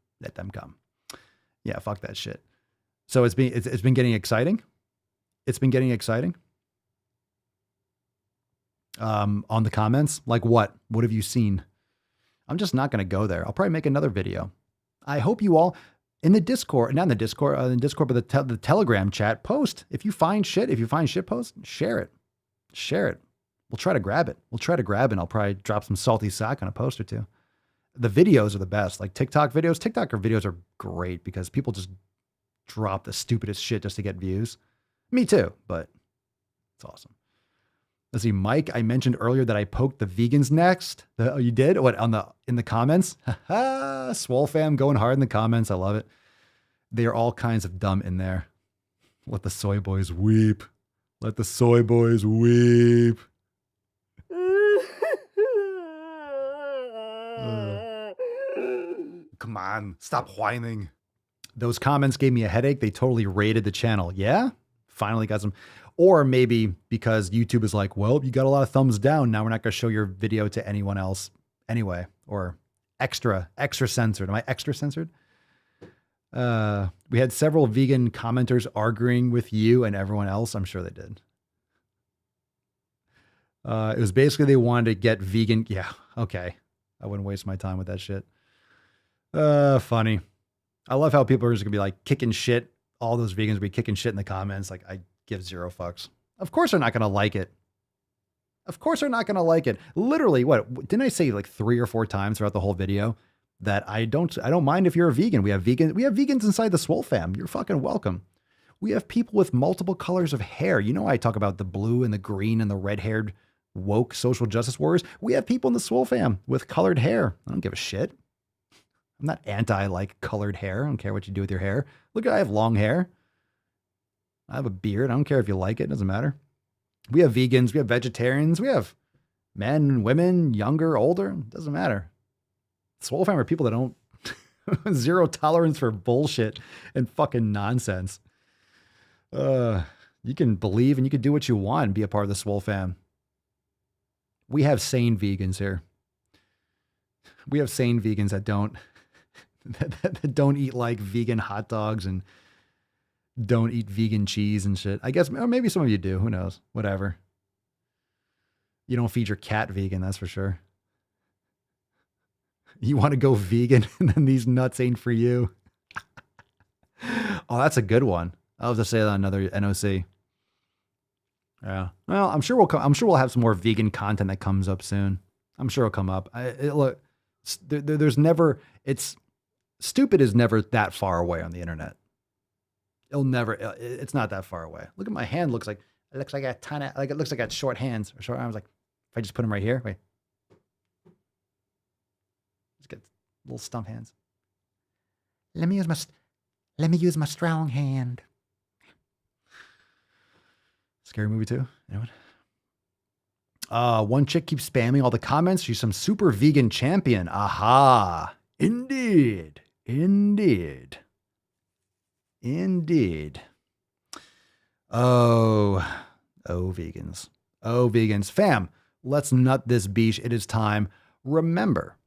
Yeah, fuck that shit. So it's been getting exciting. On the comments, like what have you seen? I'm just not going to go there. I'll probably make another video. I hope you all in the Discord, not in the Discord, but the Telegram chat, post. If you find shit post, share it. We'll try to grab it. And I'll probably drop some salty sack on a post or two. The videos are the best. Like TikTok videos. TikTok videos are great because people just drop the stupidest shit just to get views. Me too, but it's awesome. Let's see, Mike, I mentioned earlier that I poked the vegans next. Oh, you did? What, in the comments? Swole Fam going hard in the comments. I love it. They are all kinds of dumb in there. Let the soy boys weep. Let the soy boys weep. Come on, stop whining. Those comments gave me a headache. They totally raided the channel. Yeah? Finally got some. Or maybe because YouTube is like, well, you got a lot of thumbs down. Now we're not going to show your video to anyone else anyway. Or extra censored. Am I extra censored? We had several vegan commenters arguing with you and everyone else. I'm sure they did. It was basically they wanted to get vegan. Yeah, okay. I wouldn't waste my time with that shit. Funny. I love how people are just gonna be like kicking shit. All those vegans will be kicking shit in the comments. Like, I give zero fucks. Of course they're not gonna like it. Of course they're not gonna like it. Literally, what didn't I say like 3 or 4 times throughout the whole video that I don't mind if you're a vegan. We have vegans inside the Swole Fam. You're fucking welcome. We have people with multiple colors of hair. You know, I talk about the blue and the green and the red-haired woke social justice warriors. We have people in the Swole Fam with colored hair. I don't give a shit. I'm not anti like colored hair. I don't care what you do with your hair. Look, I have long hair. I have a beard. I don't care if you like it. It doesn't matter. We have vegans. We have vegetarians. We have men, women, younger, older. It doesn't matter. Swole Fam are people that don't zero tolerance for bullshit and fucking nonsense. You can believe and you can do what you want and be a part of the Swole Fam. We have sane vegans here. We have sane vegans that don't that don't eat like vegan hot dogs and don't eat vegan cheese and shit. I guess, or maybe some of you do. Who knows? Whatever. You don't feed your cat vegan, that's for sure. You want to go vegan and then these nuts ain't for you. Oh, that's a good one. I'll have to say that on another NOC. Yeah. Well, I'm sure we'll have some more vegan content that comes up soon. I'm sure it'll come up. Look, there's never, stupid is never that far away on the internet. It's not that far away. Look at my hand. It looks like a ton of, like it looks like I got short hands or short arms. Like if I just put them right here, wait. Just get little stump hands. Let me use my strong hand. Scary movie too? Anyone? One chick keeps spamming all the comments. She's some super vegan champion. Aha. Indeed. Oh, vegans. Oh, vegans. Fam, let's nut this beach. It is time. Remember,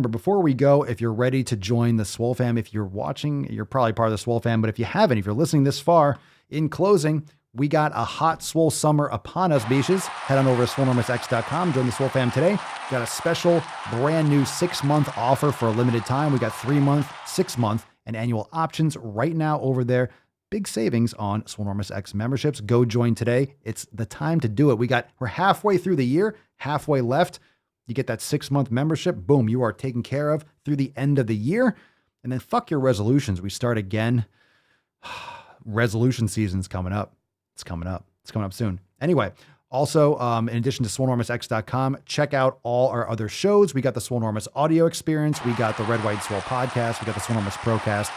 before we go, if you're ready to join the Swole Fam, if you're watching, you're probably part of the Swole Fam, but if you haven't, if you're listening this far, in closing, we got a hot swole summer upon us, beaches. Head on over to swolenormousx.com. Join the Swole Fam today. Got a special brand new 6-month offer for a limited time. We got 3-month, 6-month, and annual options right now over there. Big savings on swolenormousx memberships. Go join today. It's the time to do it. We're halfway through the year, halfway left. You get that 6-month membership. Boom, you are taken care of through the end of the year. And then fuck your resolutions. We start again. Resolution season's coming up. It's coming up soon. Anyway, also, in addition to swolenormousx.com, check out all our other shows. We got the Swolenormous audio experience. We got the Red, White, Swole podcast. We got the Swolenormous Procast.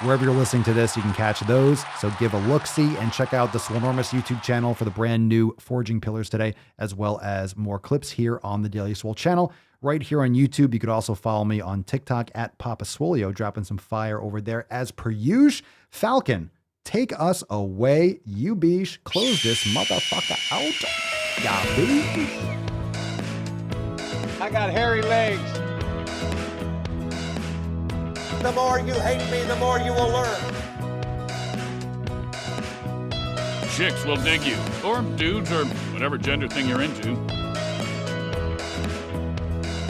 Wherever you're listening to this, you can catch those. So give a look-see and check out the Swolenormous YouTube channel for the brand new Forging Pillars today, as well as more clips here on the Daily Swole channel. Right here on YouTube, you could also follow me on TikTok at Papa Swolio, dropping some fire over there as per usual. Falcon, take us away. You beesh, close this motherfucker out. Yeah, beesh. I got hairy legs. The more you hate me, the more you will learn. Chicks will dig you, or dudes, or whatever gender thing you're into.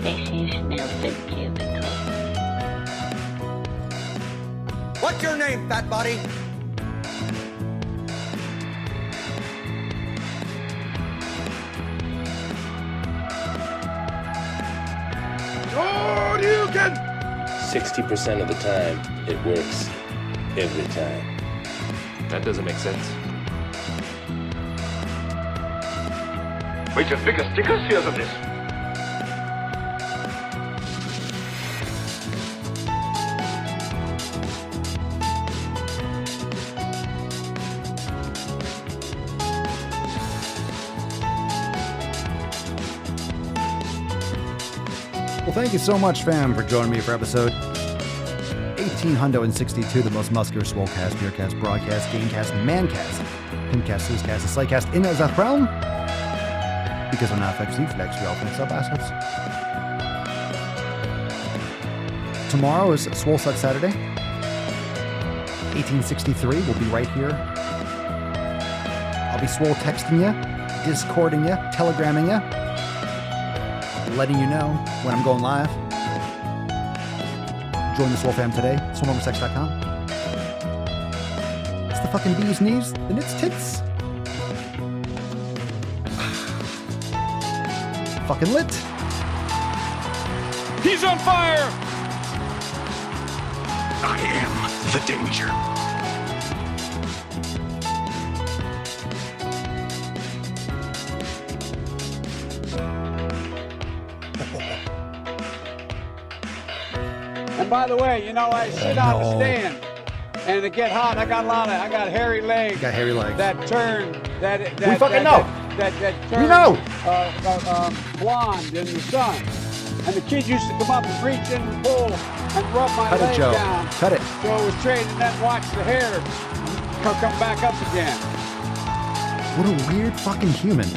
This is Nelson Cubicle. What's your name, fat body? Oh, you can! 60% of the time, it works every time. That doesn't make sense. Wait, your biggest stickers? Here's of this. Well, thank you so much, fam, for joining me for episode 1862, the most muscular Swolecast, Beercast, Broadcast, Gamecast, Mancast, Pimpcast, Snoozecast, and Slightcast in the realm. Because we're not flex, we all flex up assets. Tomorrow is Swole Set Saturday. 1863, we'll be right here. I'll be Swole texting you, Discording you, Telegramming you, letting you know when I'm going live. Join the Swole Fam today, swoleoversex.com. It's the fucking bee's knees, the knits tits. Fucking lit. He's on fire! I am the danger. And by the way, you know, I sit on the stand, and to get hot, I got hairy legs. You got hairy legs. That turn, that we fucking know. That turn, we know. Blonde in the sun. And the kids used to come up and reach in the pool and rub my leg down. Cut it. So it was straight, and then watch the hair come back up again. What a weird fucking human.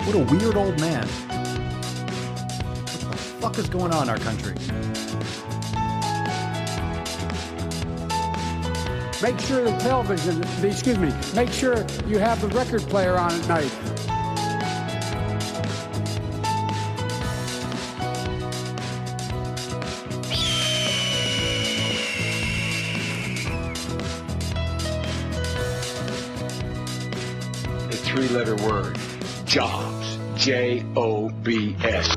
What a weird old man. What the fuck is going on in our country? Make sure the television, make sure you have the record player on at night. A three-letter word. Jobs. Jobs.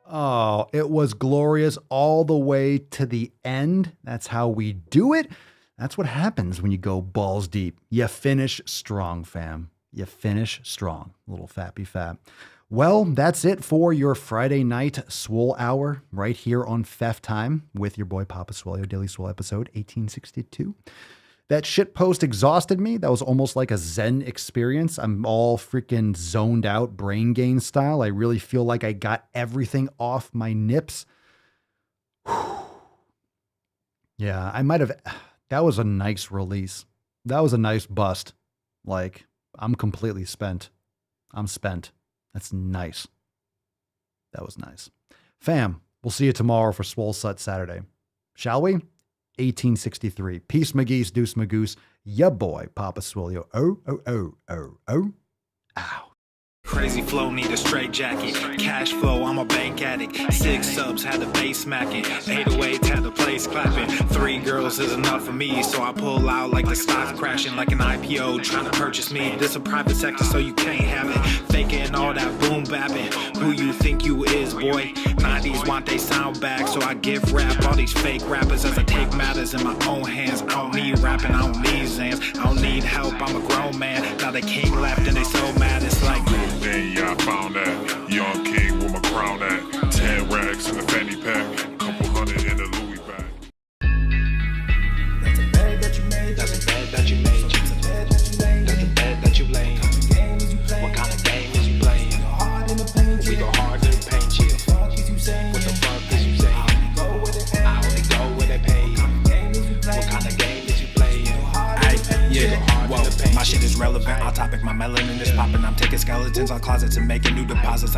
Oh, it was glorious all the way to the end. That's how we do it. That's what happens when you go balls deep. You finish strong, fam. You finish strong. Little fappy fap. Well, that's it for your Friday night Swole Hour right here on Fef Time with your boy Papa Swole, your Daily Swole episode 1862. That shit post exhausted me. That was almost like a Zen experience. I'm all freaking zoned out, brain gain style. I really feel like I got everything off my nips. Yeah, I might have. That was a nice release. That was a nice bust. Like, I'm completely spent. I'm spent. That's nice. That was nice. Fam, we'll see you tomorrow for Swole Set Saturday. Shall we? 1863. Peace, McGee's, Deuce, Magoose. Ya boy, Papa Swolio. Oh, oh, oh, oh, oh. Ow. Crazy flow, need a straight jacket. Cash flow, I'm a bank addict. 6 subs, had the bass smacking. 808s, had the place clapping. 3 girls is enough for me, so I pull out like the stock crashing. Like an IPO, trying to purchase me. This a private sector, so you can't have it. Faking all that boom bapping. Who you think you is, boy? 90s want they sound back, so I give rap all these fake rappers as I take matters in my own hands. I don't need rapping, I don't need Zans. I don't need help, I'm a grown man. Now the king left and they so mad, it's like then yeah, I found that young king with my crown at 10 racks in the fanny pack, couple hundred in the Louis bag. That's a bed that you made. That's a bed that you made. That's a bed that you laid. That's a bed that you laid. What kind of game is you playing? We go hard in the paint, yeah. What the fuck is you saying? I only go where they pay. What kind of game is you playing? Yeah, whoa, my shit is relevant. On topic, my melanin is popping. I'm taking skeletons on closets and making new deposits.